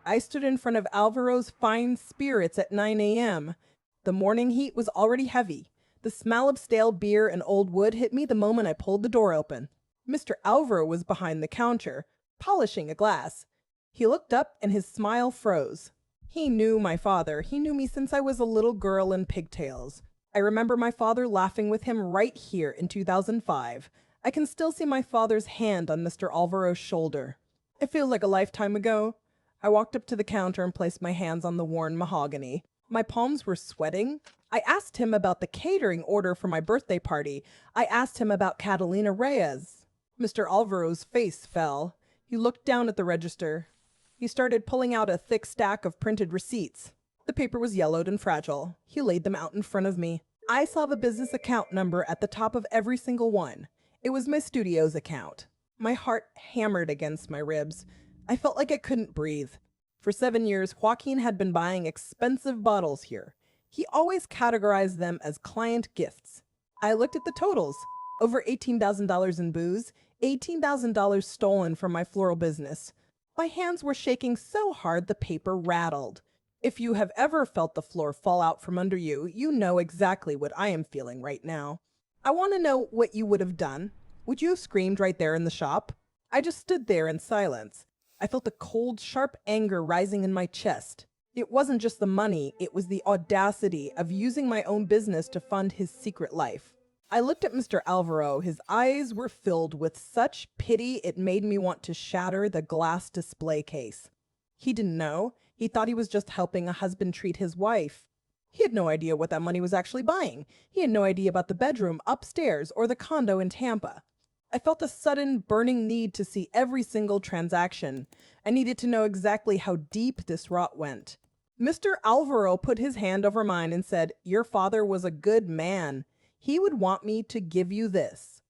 I stood in front of Alvaro's Fine Spirits at 9 a.m. The morning heat was already heavy. The smell of stale beer and old wood hit me the moment I pulled the door open. Mr. Alvaro was behind the counter, polishing a glass. He looked up and his smile froze. He knew my father. He knew me since I was a little girl in pigtails. I remember my father laughing with him right here in 2005. I can still see my father's hand on Mr. Alvaro's shoulder. It feels like a lifetime ago. I walked up to the counter and placed my hands on the worn mahogany. My palms were sweating. I asked him about the catering order for my birthday party. I asked him about Catalina Reyes. Mr. Alvaro's face fell. He looked down at the register. He started pulling out a thick stack of printed receipts. The paper was yellowed and fragile. He laid them out in front of me. I saw the business account number at the top of every single one. It was my studio's account. My heart hammered against my ribs. I felt like I couldn't breathe. For 7 years, Joaquin had been buying expensive bottles here. He always categorized them as client gifts. I looked at the totals. Over $18,000 in booze, $18,000 stolen from my floral business. My hands were shaking so hard the paper rattled. If you have ever felt the floor fall out from under you, you know exactly what I am feeling right now. I want to know what you would have done. Would you have screamed right there in the shop? I just stood there in silence. I felt a cold, sharp anger rising in my chest. It wasn't just the money, it was the audacity of using my own business to fund his secret life. I looked at Mr. Alvaro. His eyes were filled with such pity it made me want to shatter the glass display case. He didn't know. He thought he was just helping a husband treat his wife. He had no idea what that money was actually buying. He had no idea about the bedroom upstairs or the condo in Tampa. I felt a sudden burning need to see every single transaction. I needed to know exactly how deep this rot went. Mr. Alvaro put his hand over mine and said, "Your father was a good man. He would want me to give you this."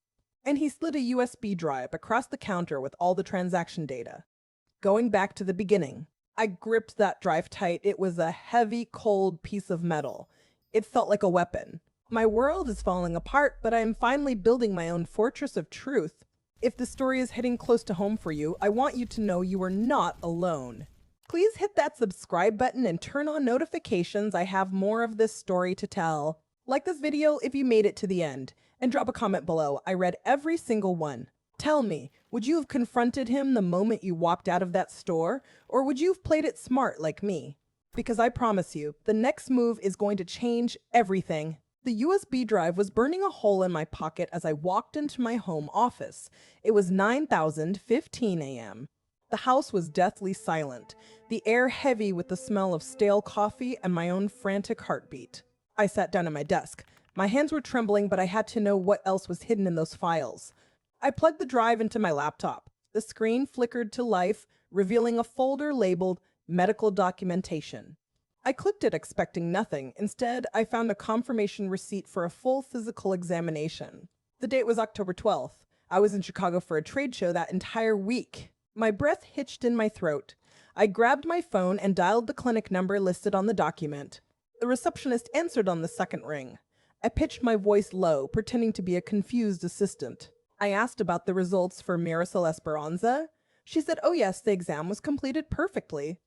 And he slid a USB drive across the counter with all the transaction data. Going back to the beginning, I gripped that drive tight. It was a heavy, cold piece of metal. It felt like a weapon. My world is falling apart, but I am finally building my own fortress of truth. If the story is hitting close to home for you, I want you to know you are not alone. Please hit that subscribe button and turn on notifications. I have more of this story to tell. Like this video if you made it to the end, and drop a comment below. I read every single one. Tell me, would you have confronted him the moment you walked out of that store, or would you have played it smart like me? Because I promise you, the next move is going to change everything. The USB drive was burning a hole in my pocket as I walked into my home office. It was 9:15 a.m. The house was deathly silent, the air heavy with the smell of stale coffee and my own frantic heartbeat. I sat down at my desk. My hands were trembling, but I had to know what else was hidden in those files. I plugged the drive into my laptop. The screen flickered to life, revealing a folder labeled Medical Documentation. I clicked it expecting nothing. Instead, I found a confirmation receipt for a full physical examination. The date was October 12th. I was in Chicago for a trade show that entire week. My breath hitched in my throat. I grabbed my phone and dialed the clinic number listed on the document. The receptionist answered on the second ring. I pitched my voice low, pretending to be a confused assistant. I asked about the results for Marisol Esperanza. She said, "Oh yes, the exam was completed perfectly."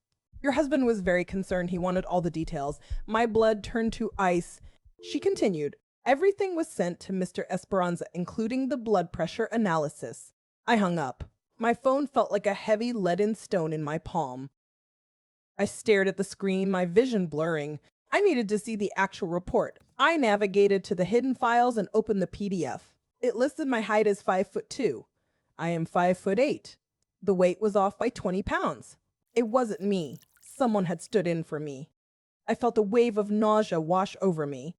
Your husband was very concerned. He wanted all the details. My blood turned to ice. She continued, "Everything was sent to Mr. Esperanza, including the blood pressure analysis." I hung up. My phone felt like a heavy leaden stone in my palm. I stared at the screen, my vision blurring. I needed to see the actual report. I navigated to the hidden files and opened the PDF. It listed my height as 5'2". I am 5'8". The weight was off by 20 pounds. It wasn't me. Someone had stood in for me. I felt a wave of nausea wash over me.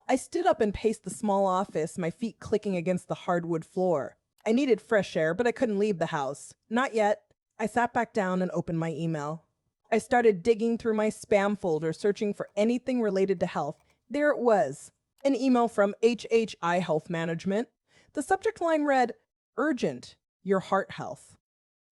I stood up and paced the small office, my feet clicking against the hardwood floor. I needed fresh air, but I couldn't leave the house. Not yet. I sat back down and opened my email. I started digging through my spam folder, searching for anything related to health. There it was. An email from HHI Health Management. The subject line read, "Urgent, your heart health."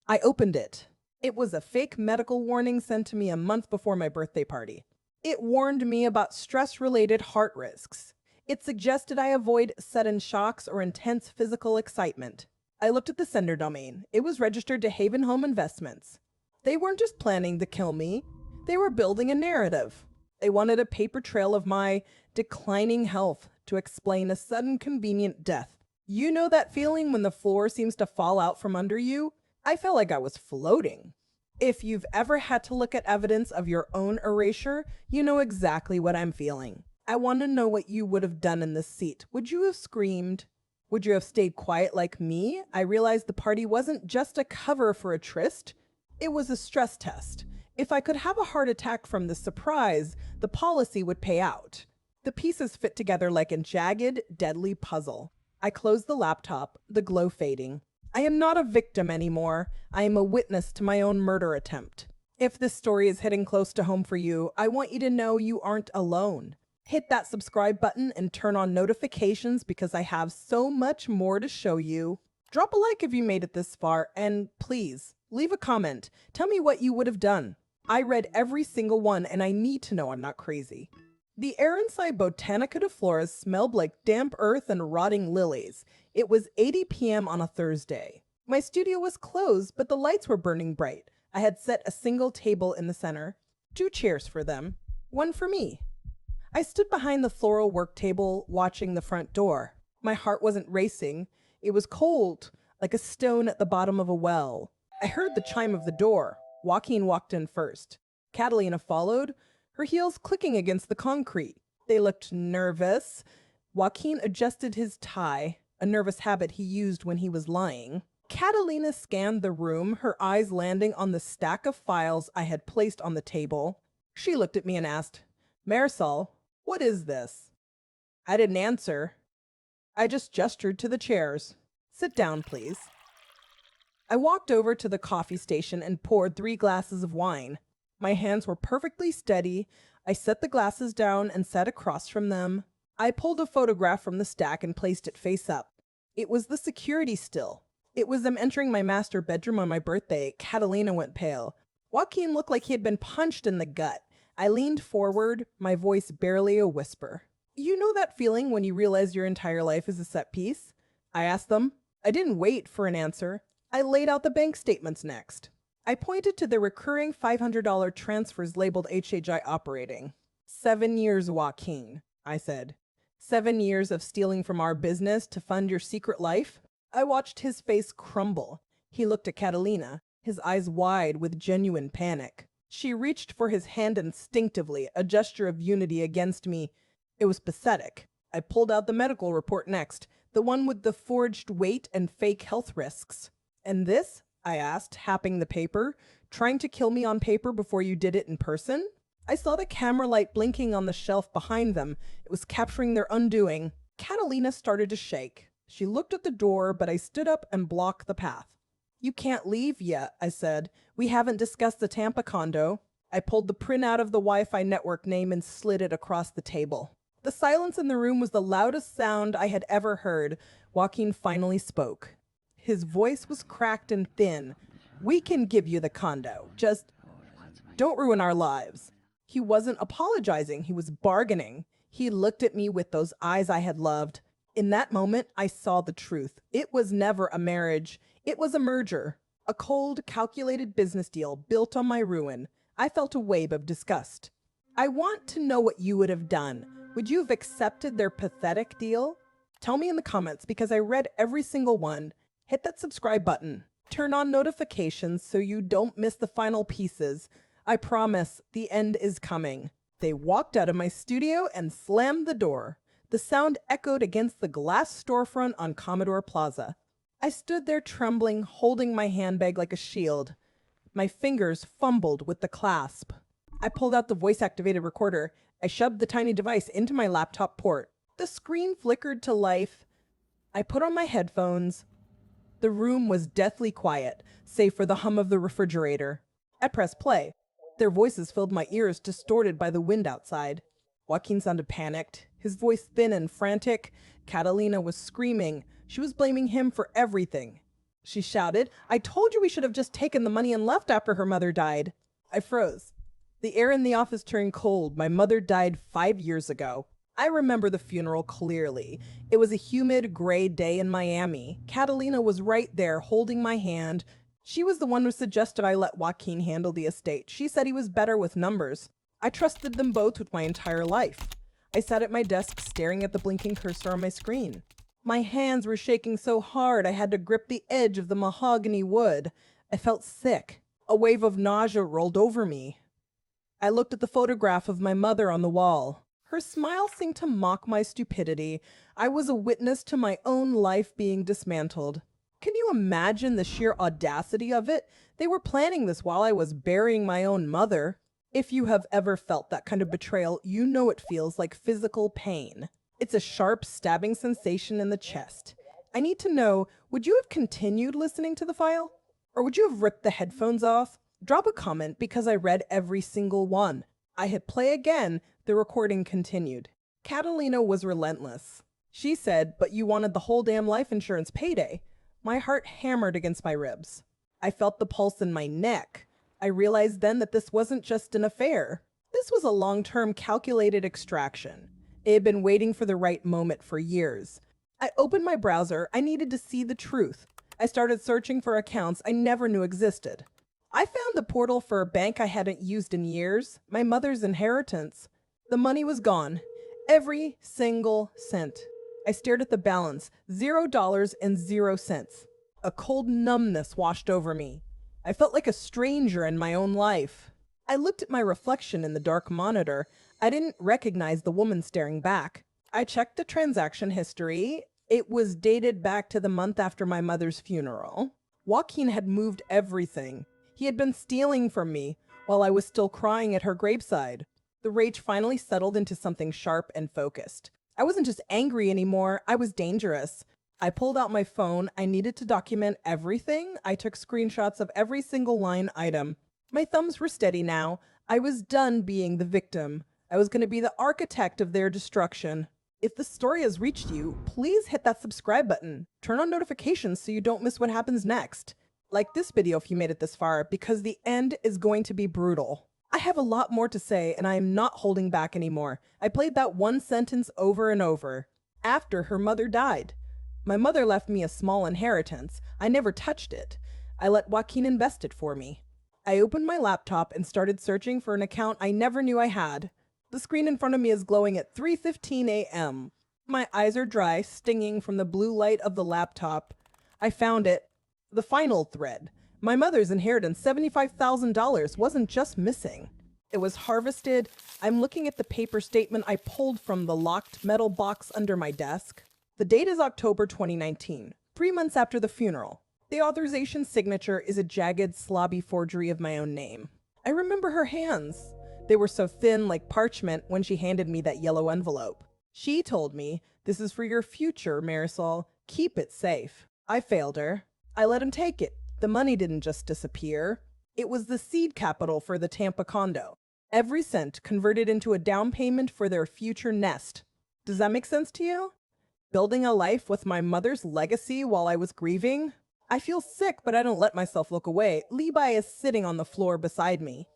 I opened it. It was a fake medical warning sent to me a month before my birthday party. It warned me about stress-related heart risks. It suggested I avoid sudden shocks or intense physical excitement. I looked at the sender domain. It was registered to Haven Home Investments. They weren't just planning to kill me. They were building a narrative. They wanted a paper trail of my declining health to explain a sudden convenient death. You know that feeling when the floor seems to fall out from under you? I felt like I was floating. If you've ever had to look at evidence of your own erasure, you know exactly what I'm feeling. I want to know what you would have done in this seat. Would you have screamed? Would you have stayed quiet like me? I realized the party wasn't just a cover for a tryst. It was a stress test. If I could have a heart attack from the surprise, the policy would pay out. The pieces fit together like a jagged, deadly puzzle. I closed the laptop, the glow fading. I am not a victim anymore. I am a witness to my own murder attempt. If this story is hitting close to home for you, I want you to know you aren't alone. Hit that subscribe button and turn on notifications because I have so much more to show you. Drop a like if you made it this far, and please, leave a comment. Tell me what you would have done. I read every single one, and I need to know I'm not crazy. The air inside Botanica de Flores smelled like damp earth and rotting lilies. It was 8 p.m. on a Thursday. My studio was closed, but the lights were burning bright. I had set a single table in the center, 2 chairs for them, 1 for me. I stood behind the floral work table, watching the front door. My heart wasn't racing. It was cold, like a stone at the bottom of a well. I heard the chime of the door. Joaquin walked in first. Catalina followed, her heels clicking against the concrete. They looked nervous. Joaquin adjusted his tie, a nervous habit he used when he was lying. Catalina scanned the room, her eyes landing on the stack of files I had placed on the table. She looked at me and asked, "Marisol, what is this?" I didn't answer. I just gestured to the chairs. "Sit down, please." I walked over to the coffee station and poured 3 glasses of wine. My hands were perfectly steady. I set the glasses down and sat across from them. I pulled a photograph from the stack and placed it face up. It was the security still. It was them entering my master bedroom on my birthday. Catalina went pale. Joaquin looked like he had been punched in the gut. I leaned forward, my voice barely a whisper. "You know that feeling when you realize your entire life is a set piece?" I asked them. I didn't wait for an answer. I laid out the bank statements next. I pointed to the recurring $500 transfers labeled HHI operating. 7 years, Joaquin, I said. 7 years of stealing from our business to fund your secret life? I watched his face crumble. He looked at Catalina, his eyes wide with genuine panic. She reached for his hand instinctively, a gesture of unity against me. It was pathetic. I pulled out the medical report next, the one with the forged weight and fake health risks. "And this?" I asked, tapping the paper. "Trying to kill me on paper before you did it in person?" I saw the camera light blinking on the shelf behind them. It was capturing their undoing. Catalina started to shake. She looked at the door, but I stood up and blocked the path. "You can't leave yet," I said. "We haven't discussed the Tampa condo." I pulled the printout of the Wi-Fi network name and slid it across the table. The silence in the room was the loudest sound I had ever heard. Joaquin finally spoke. His voice was cracked and thin. "We can give you the condo. Just don't ruin our lives." He wasn't apologizing. He was bargaining. He looked at me with those eyes I had loved. In that moment, I saw the truth. It was never a marriage. It was a merger. A cold, calculated business deal built on my ruin. I felt a wave of disgust. "I want to know what you would have done. Would you have accepted their pathetic deal? Tell me in the comments because I read every single one. Hit that subscribe button. Turn on notifications so you don't miss the final pieces. I promise the end is coming." They walked out of my studio and slammed the door. The sound echoed against the glass storefront on Commodore Plaza. I stood there trembling, holding my handbag like a shield. My fingers fumbled with the clasp. I pulled out the voice-activated recorder. I shoved the tiny device into my laptop port. The screen flickered to life. I put on my headphones. The room was deathly quiet, save for the hum of the refrigerator. I pressed play. Their voices filled my ears, distorted by the wind outside. Joaquin sounded panicked, his voice thin and frantic. Catalina was screaming. She was blaming him for everything. She shouted, "I told you we should have just taken the money and left after her mother died." I froze. The air in the office turned cold. My mother died 5 years ago. I remember the funeral clearly. It was a humid, gray day in Miami. Catalina was right there, holding my hand. She was the one who suggested I let Joaquin handle the estate. She said he was better with numbers. I trusted them both with my entire life. I sat at my desk staring at the blinking cursor on my screen. My hands were shaking so hard I had to grip the edge of the mahogany wood. I felt sick. A wave of nausea rolled over me. I looked at the photograph of my mother on the wall. Her smile seemed to mock my stupidity. I was a witness to my own life being dismantled. Can you imagine the sheer audacity of it? They were planning this while I was burying my own mother. If you have ever felt that kind of betrayal, you know it feels like physical pain. It's a sharp, stabbing sensation in the chest. I need to know, would you have continued listening to the file? Or would you have ripped the headphones off? Drop a comment because I read every single one. I hit play again. The recording continued. Catalina was relentless. She said, "But you wanted the whole damn life insurance payday." My heart hammered against my ribs. I felt the pulse in my neck. I realized then that this wasn't just an affair. This was a long-term calculated extraction. It had been waiting for the right moment for years. I opened my browser. I needed to see the truth. I started searching for accounts I never knew existed. I found the portal for a bank I hadn't used in years, my mother's inheritance. The money was gone. Every single cent. I stared at the balance, $0.00. A cold numbness washed over me. I felt like a stranger in my own life. I looked at my reflection in the dark monitor. I didn't recognize the woman staring back. I checked the transaction history. It was dated back to the month after my mother's funeral. Joaquin had moved everything. He had been stealing from me while I was still crying at her graveside. The rage finally settled into something sharp and focused. I wasn't just angry anymore, I was dangerous. I pulled out my phone. I needed to document everything. I took screenshots of every single line item. My thumbs were steady now. I was done being the victim. I was going to be the architect of their destruction. If the story has reached you, please hit that subscribe button. Turn on notifications so you don't miss what happens next. Like this video if you made it this far, because the end is going to be brutal. I have a lot more to say, and I am not holding back anymore. I played that one sentence over and over. After her mother died. My mother left me a small inheritance. I never touched it. I let Joaquin invest it for me. I opened my laptop and started searching for an account I never knew I had. The screen in front of me is glowing at 3:15 a.m. My eyes are dry, stinging from the blue light of the laptop. I found it. The final thread. My mother's inheritance, $75,000, wasn't just missing. It was harvested. I'm looking at the paper statement I pulled from the locked metal box under my desk. The date is October 2019, 3 months after the funeral. The authorization signature is a jagged, slobby forgery of my own name. I remember her hands. They were so thin like parchment when she handed me that yellow envelope. She told me, "This is for your future, Marisol. Keep it safe." I failed her. I let him take it. The money didn't just disappear. It was the seed capital for the Tampa condo. Every cent converted into a down payment for their future nest. Does that make sense to you? Building a life with my mother's legacy while I was grieving? I feel sick, but I don't let myself look away. Levi is sitting on the floor beside me.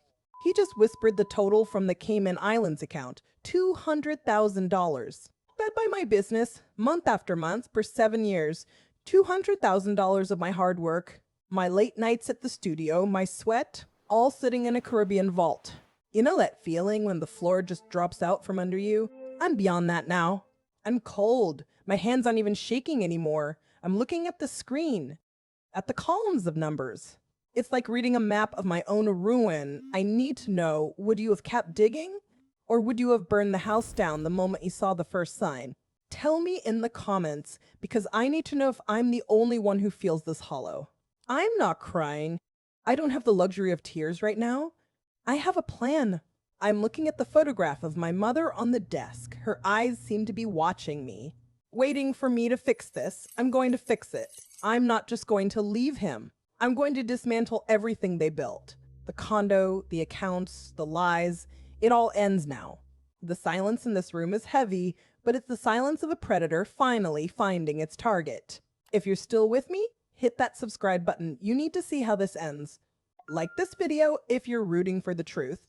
He just whispered the total from the Cayman Islands account, $200,000. Fed by my business, month after month, for 7 years. $200,000 of my hard work, my late nights at the studio, my sweat, all sitting in a Caribbean vault. You know that feeling when the floor just drops out from under you? I'm beyond that now. I'm cold. My hands aren't even shaking anymore. I'm looking at the screen, at the columns of numbers. It's like reading a map of my own ruin. I need to know, would you have kept digging? Or would you have burned the house down the moment you saw the first sign? Tell me in the comments, because I need to know if I'm the only one who feels this hollow. I'm not crying. I don't have the luxury of tears right now. I have a plan. I'm looking at the photograph of my mother on the desk. Her eyes seem to be watching me, waiting for me to fix this. I'm going to fix it. I'm not just going to leave him. I'm going to dismantle everything they built. The condo, the accounts, the lies. It all ends now. The silence in this room is heavy, but it's the silence of a predator finally finding its target. If you're still with me, hit that subscribe button. You need to see how this ends. Like this video if you're rooting for the truth.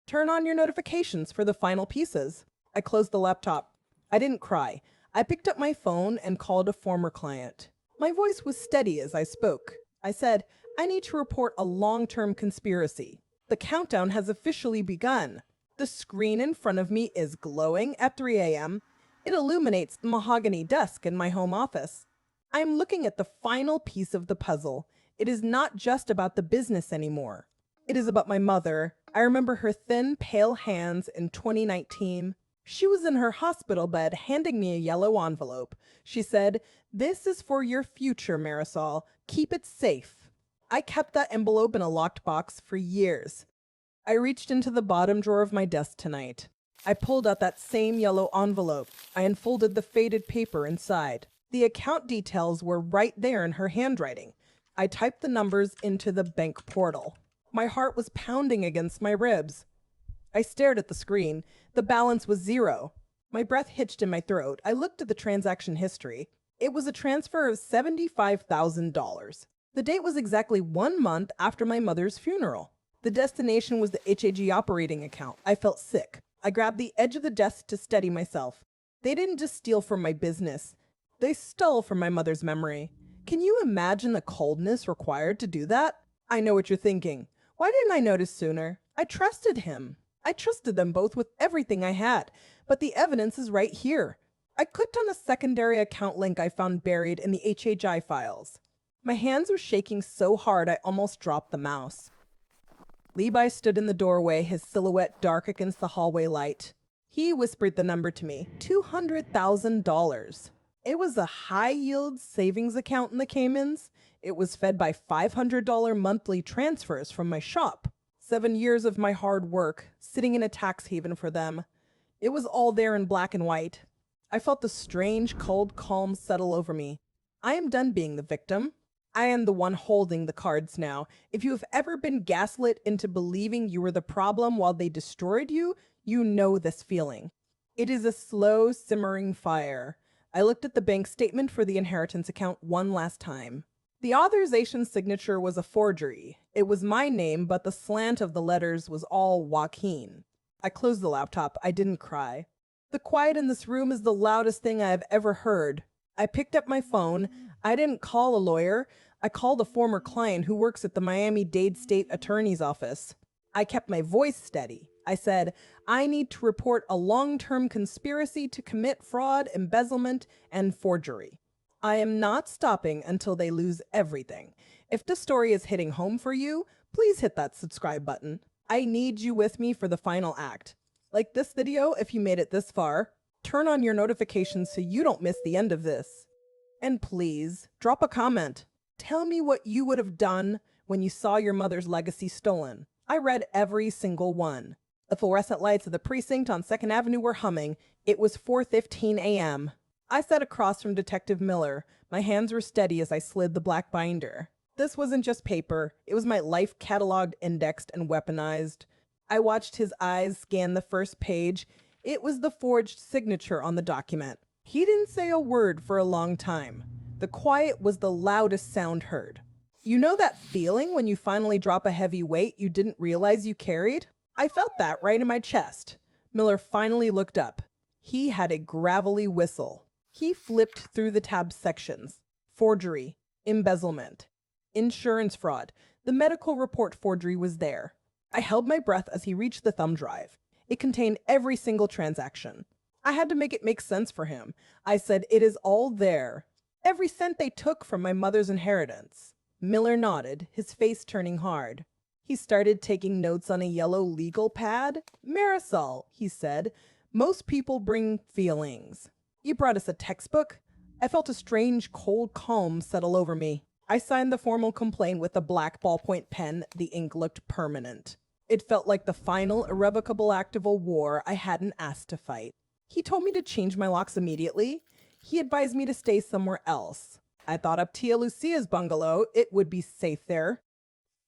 Turn on your notifications for the final pieces. I closed the laptop. I didn't cry. I picked up my phone and called a former client. My voice was steady as I spoke. I said, I need to report a long-term conspiracy. The countdown has officially begun. The screen in front of me is glowing at 3 a.m. It illuminates the mahogany desk in my home office. I'm looking at the final piece of the puzzle. It is not just about the business anymore. It is about my mother. I remember her thin, pale hands in 2019. She was in her hospital bed handing me a yellow envelope. She said, "This is for your future, Marisol. Keep it safe." I kept that envelope in a locked box for years. I reached into the bottom drawer of my desk tonight. I pulled out that same yellow envelope. I unfolded the faded paper inside. The account details were right there in her handwriting. I typed the numbers into the bank portal. My heart was pounding against my ribs. I stared at the screen. The balance was 0. My breath hitched in my throat. I looked at the transaction history. It was a transfer of $75,000. The date was exactly 1 month after my mother's funeral. The destination was the HAG operating account. I felt sick. I grabbed the edge of the desk to steady myself. They didn't just steal from my business. They stole from my mother's memory. Can you imagine the coldness required to do that? I know what you're thinking. Why didn't I notice sooner? I trusted him. I trusted them both with everything I had. But the evidence is right here. I clicked on a secondary account link I found buried in the HHI files. My hands were shaking so hard I almost dropped the mouse. Levi stood in the doorway, his silhouette dark against the hallway light. He whispered the number to me, $200,000. It was a high-yield savings account in the Caymans. It was fed by $500 monthly transfers from my shop. 7 years of my hard work, sitting in a tax haven for them. It was all there in black and white. I felt the strange, cold calm settle over me. I am done being the victim. I am the one holding the cards now. If you have ever been gaslit into believing you were the problem while they destroyed you, you know this feeling. It is a slow, simmering fire. I looked at the bank statement for the inheritance account one last time. The authorization signature was a forgery. It was my name, but the slant of the letters was all Joaquin. I closed the laptop. I didn't cry. The quiet in this room is the loudest thing I have ever heard. I picked up my phone. I didn't call a lawyer. I called a former client who works at the Miami-Dade State Attorney's Office. I kept my voice steady. I said, I need to report a long-term conspiracy to commit fraud, embezzlement, and forgery. I am not stopping until they lose everything. If this story is hitting home for you, please hit that subscribe button. I need you with me for the final act. Like this video if you made it this far. Turn on your notifications so you don't miss the end of this. And please, drop a comment. Tell me what you would have done when you saw your mother's legacy stolen. I read every single one. The fluorescent lights of the precinct on 2nd Avenue were humming. It was 4:15 a.m. I sat across from Detective Miller. My hands were steady as I slid the black binder. This wasn't just paper. It was my life cataloged, indexed, and weaponized. I watched his eyes scan the first page. It was the forged signature on the document. He didn't say a word for a long time. The quiet was the loudest sound heard. You know that feeling when you finally drop a heavy weight you didn't realize you carried? I felt that right in my chest. Miller finally looked up. He had a gravelly whistle. He flipped through the tab sections. Forgery, embezzlement, insurance fraud. The medical report forgery was there. I held my breath as he reached the thumb drive. It contained every single transaction. I had to make it make sense for him. I said, it is all there. Every cent they took from my mother's inheritance. Miller nodded, his face turning hard. He started taking notes on a yellow legal pad. Marisol, he said, most people bring feelings. You brought us a textbook? I felt a strange, cold calm settle over me. I signed the formal complaint with a black ballpoint pen. The ink looked permanent. It felt like the final, irrevocable act of a war I hadn't asked to fight. He told me to change my locks immediately. He advised me to stay somewhere else. I thought up Tia Lucia's bungalow. It would be safe there.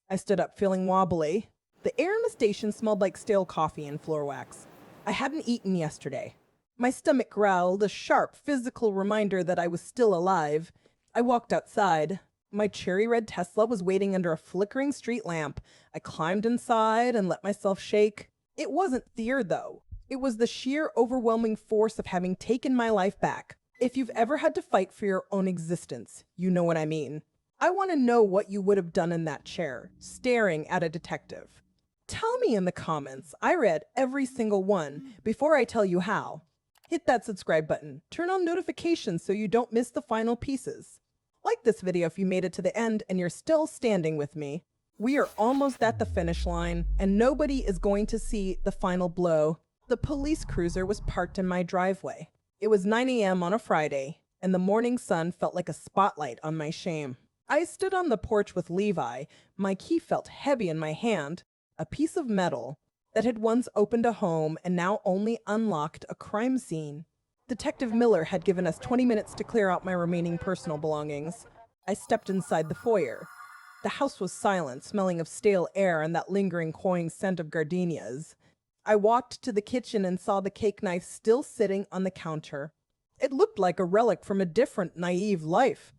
I stood up feeling wobbly. The air in the station smelled like stale coffee and floor wax. I hadn't eaten yesterday. My stomach growled, a sharp physical reminder that I was still alive. I walked outside. My cherry red Tesla was waiting under a flickering street lamp. I climbed inside and let myself shake. It wasn't fear, though. It was the sheer overwhelming force of having taken my life back. If you've ever had to fight for your own existence, you know what I mean. I want to know what you would have done in that chair, staring at a detective. Tell me in the comments. I read every single one before I tell you how. Hit that subscribe button. Turn on notifications so you don't miss the final pieces. Like this video if you made it to the end and you're still standing with me. We are almost at the finish line, and nobody is going to see the final blow. The police cruiser was parked in my driveway. It was 9 a.m. on a Friday, and the morning sun felt like a spotlight on my shame. I stood on the porch with Levi. My key felt heavy in my hand, a piece of metal that had once opened a home and now only unlocked a crime scene. Detective Miller had given us 20 minutes to clear out my remaining personal belongings. I stepped inside the foyer. The house was silent, smelling of stale air and that lingering cloying scent of gardenias. I walked to the kitchen and saw the cake knife still sitting on the counter. It looked like a relic from a different, naive life.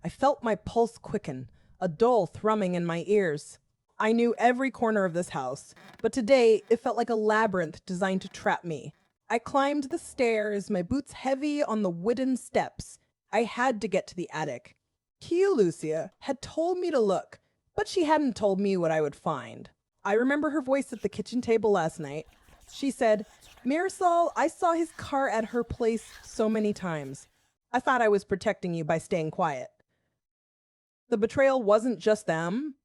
I felt my pulse quicken, a dull thrumming in my ears. I knew every corner of this house, but today it felt like a labyrinth designed to trap me. I climbed the stairs, my boots heavy on the wooden steps. I had to get to the attic. Tia Lucia had told me to look, but she hadn't told me what I would find. I remember her voice at the kitchen table last night. She said, Marisol, I saw his car at her place so many times. I thought I was protecting you by staying quiet. The betrayal wasn't just them.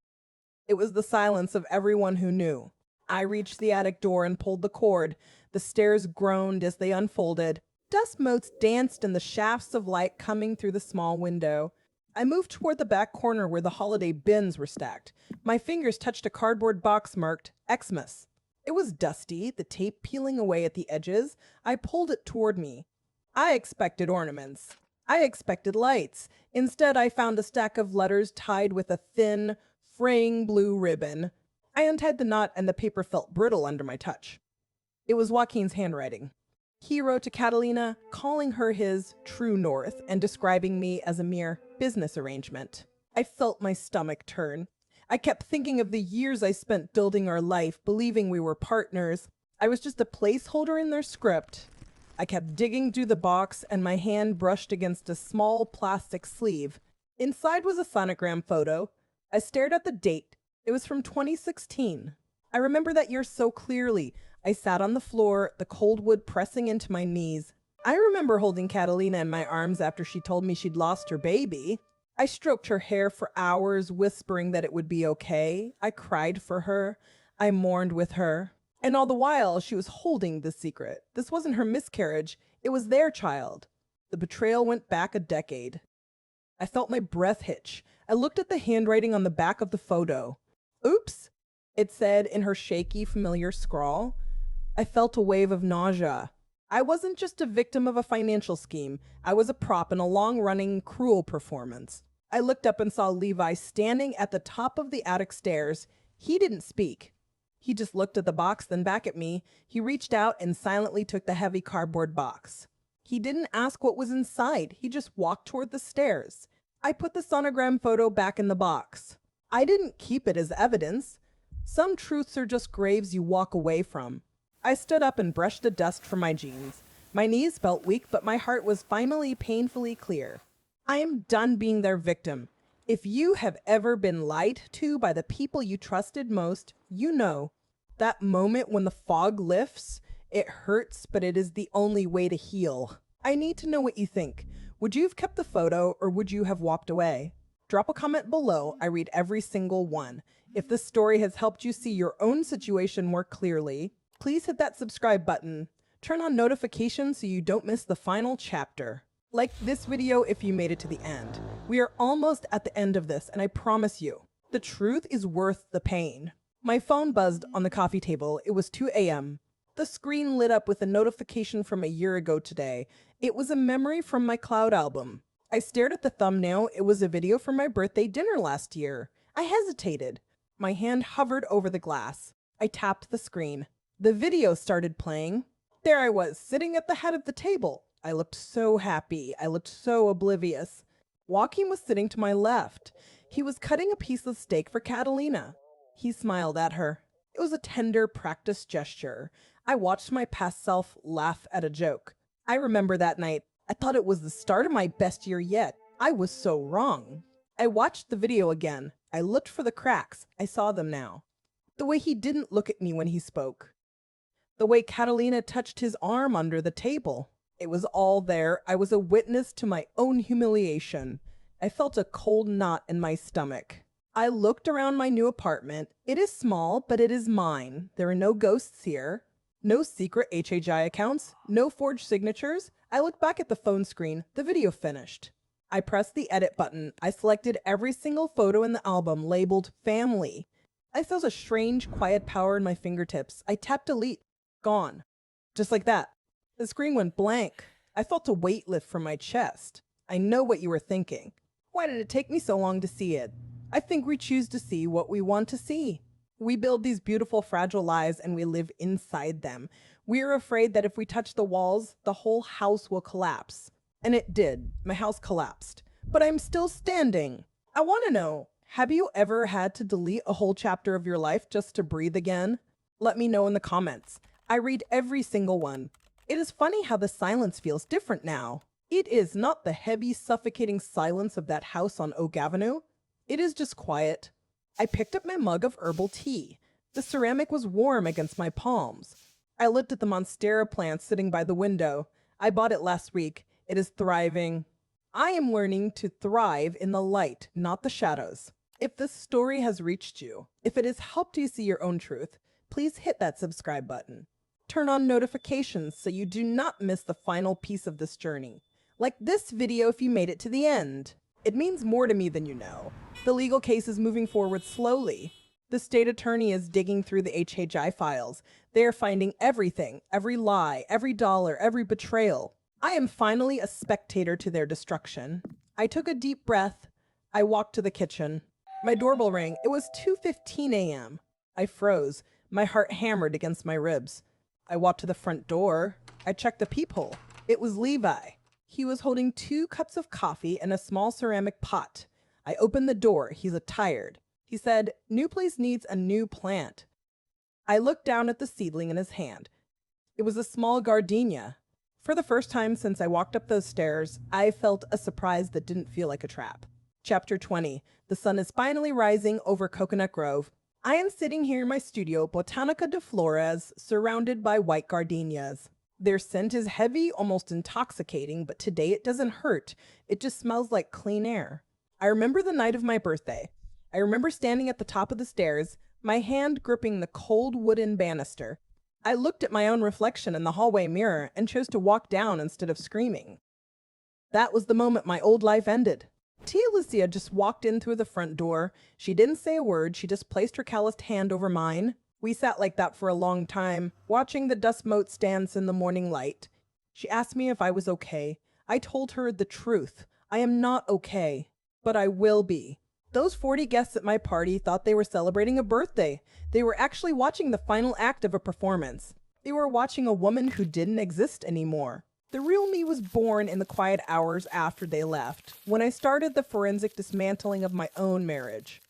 It was the silence of everyone who knew. I reached the attic door and pulled the cord. The stairs groaned as they unfolded. Dust motes danced in the shafts of light coming through the small window. I moved toward the back corner where the holiday bins were stacked. My fingers touched a cardboard box marked Xmas. It was dusty, the tape peeling away at the edges. I pulled it toward me. I expected ornaments. I expected lights. Instead, I found a stack of letters tied with a thin, fraying blue ribbon. I untied the knot and the paper felt brittle under my touch. It was Joaquin's handwriting. He wrote to Catalina, calling her his true north and describing me as a mere business arrangement. I felt my stomach turn. I kept thinking of the years I spent building our life, believing we were partners. I was just a placeholder in their script. I kept digging through the box and my hand brushed against a small plastic sleeve. Inside was a sonogram photo. I stared at the date. It was from 2016. I remember that year so clearly. I sat on the floor, the cold wood pressing into my knees. I remember holding Catalina in my arms after she told me she'd lost her baby. I stroked her hair for hours, whispering that it would be okay. I cried for her. I mourned with her. And all the while, she was holding the secret. This wasn't her miscarriage. It was their child. The betrayal went back a decade. I felt my breath hitch. I looked at the handwriting on the back of the photo. Oops, it said in her shaky, familiar scrawl. I felt a wave of nausea. I wasn't just a victim of a financial scheme. I was a prop in a long-running, cruel performance. I looked up and saw Levi standing at the top of the attic stairs. He didn't speak. He just looked at the box, then back at me. He reached out and silently took the heavy cardboard box. He didn't ask what was inside. He just walked toward the stairs. I put the sonogram photo back in the box. I didn't keep it as evidence. Some truths are just graves you walk away from. I stood up and brushed the dust from my jeans. My knees felt weak, but my heart was finally painfully clear. I am done being their victim. If you have ever been lied to by the people you trusted most, you know. That moment when the fog lifts, it hurts, but it is the only way to heal. I need to know what you think. Would you have kept the photo or would you have walked away? Drop a comment below. I read every single one. If this story has helped you see your own situation more clearly, please hit that subscribe button. Turn on notifications so you don't miss the final chapter. Like this video if you made it to the end. We are almost at the end of this, and I promise you, the truth is worth the pain. My phone buzzed on the coffee table. It was 2 a.m. The screen lit up with a notification from a year ago today. It was a memory from my cloud album. I stared at the thumbnail. It was a video from my birthday dinner last year. I hesitated. My hand hovered over the glass. I tapped the screen. The video started playing. There I was, sitting at the head of the table. I looked so happy. I looked so oblivious. Joaquin was sitting to my left. He was cutting a piece of steak for Catalina. He smiled at her. It was a tender, practiced gesture. I watched my past self laugh at a joke. I remember that night. I thought it was the start of my best year yet. I was so wrong. I watched the video again. I looked for the cracks. I saw them now. The way he didn't look at me when he spoke. The way Catalina touched his arm under the table. It was all there. I was a witness to my own humiliation. I felt a cold knot in my stomach. I looked around my new apartment. It is small, but it is mine. There are no ghosts here. No secret HHI accounts. No forged signatures. I looked back at the phone screen. The video finished. I pressed the edit button. I selected every single photo in the album labeled family. I felt a strange, quiet power in my fingertips. I tapped delete. Gone. Just like that. The screen went blank. I felt a weight lift from my chest. I know what you were thinking. Why did it take me so long to see it? I think we choose to see what we want to see. We build these beautiful, fragile lives and we live inside them. We are afraid that if we touch the walls, the whole house will collapse. And it did. My house collapsed. But I'm still standing. I want to know, have you ever had to delete a whole chapter of your life just to breathe again? Let me know in the comments. I read every single one. It is funny how the silence feels different now. It is not the heavy, suffocating silence of that house on Oak Avenue. It is just quiet. I picked up my mug of herbal tea. The ceramic was warm against my palms. I looked at the monstera plant sitting by the window. I bought it last week. It is thriving. I am learning to thrive in the light, not the shadows. If this story has reached you, if it has helped you see your own truth, please hit that subscribe button. Turn on notifications so you do not miss the final piece of this journey. Like this video if you made it to the end. It means more to me than you know. The legal case is moving forward slowly. The state attorney is digging through the HHI files. They are finding everything, every lie, every dollar, every betrayal. I am finally a spectator to their destruction. I took a deep breath. I walked to the kitchen. My doorbell rang. It was 2:15 a.m. I froze. My heart hammered against my ribs. I walked to the front door. I checked the peephole. It was Levi. He was holding 2 cups of coffee and a small ceramic pot. I opened the door. He's attired. He said, "New place needs a new plant." I looked down at the seedling in his hand. It was a small gardenia. For the first time since I walked up those stairs, I felt a surprise that didn't feel like a trap. Chapter 20. The sun is finally rising over Coconut Grove. I am sitting here in my studio, Botanica de Flores, surrounded by white gardenias. Their scent is heavy, almost intoxicating, but today it doesn't hurt. It just smells like clean air. I remember the night of my birthday. I remember standing at the top of the stairs, my hand gripping the cold wooden banister. I looked at my own reflection in the hallway mirror and chose to walk down instead of screaming. That was the moment my old life ended. Tia Lucia just walked in through the front door. She didn't say a word. She just placed her calloused hand over mine. We sat like that for a long time, watching the dust motes dance in the morning light. She asked me if I was okay. I told her the truth. I am not okay, but I will be. Those 40 guests at my party thought they were celebrating a birthday. They were actually watching the final act of a performance. They were watching a woman who didn't exist anymore. The real me was born in the quiet hours after they left, when I started the forensic dismantling of my own marriage.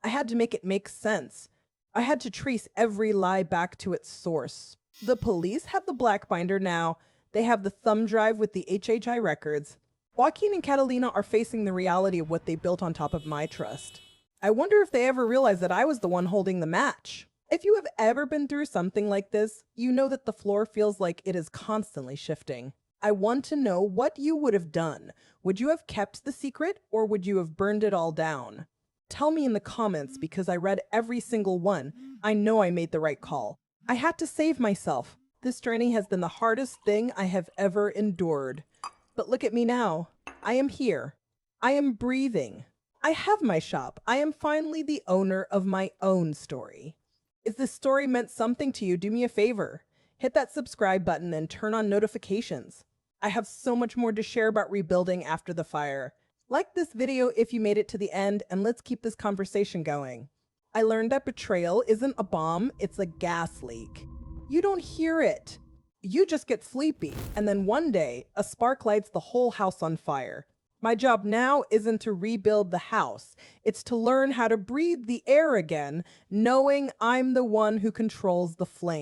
I had to make it make sense. I had to trace every lie back to its source. The police have the black binder now. They have the thumb drive with the HHI records. Joaquin and Catalina are facing the reality of what they built on top of my trust. I wonder if they ever realized that I was the one holding the match. If you have ever been through something like this, you know that the floor feels like it is constantly shifting. I want to know what you would have done. Would you have kept the secret, or would you have burned it all down? Tell me in the comments, because I read every single one. I know I made the right call. I had to save myself. This journey has been the hardest thing I have ever endured. But look at me now. I am here. I am breathing. I have my shop. I am finally the owner of my own story. If this story meant something to you, do me a favor. Hit that subscribe button and turn on notifications. I have so much more to share about rebuilding after the fire. Like this video if you made it to the end, and let's keep this conversation going. I learned that betrayal isn't a bomb, it's a gas leak. You don't hear it. You just get sleepy, and then one day, a spark lights the whole house on fire. My job now isn't to rebuild the house. It's to learn how to breathe the air again, knowing I'm the one who controls the flame.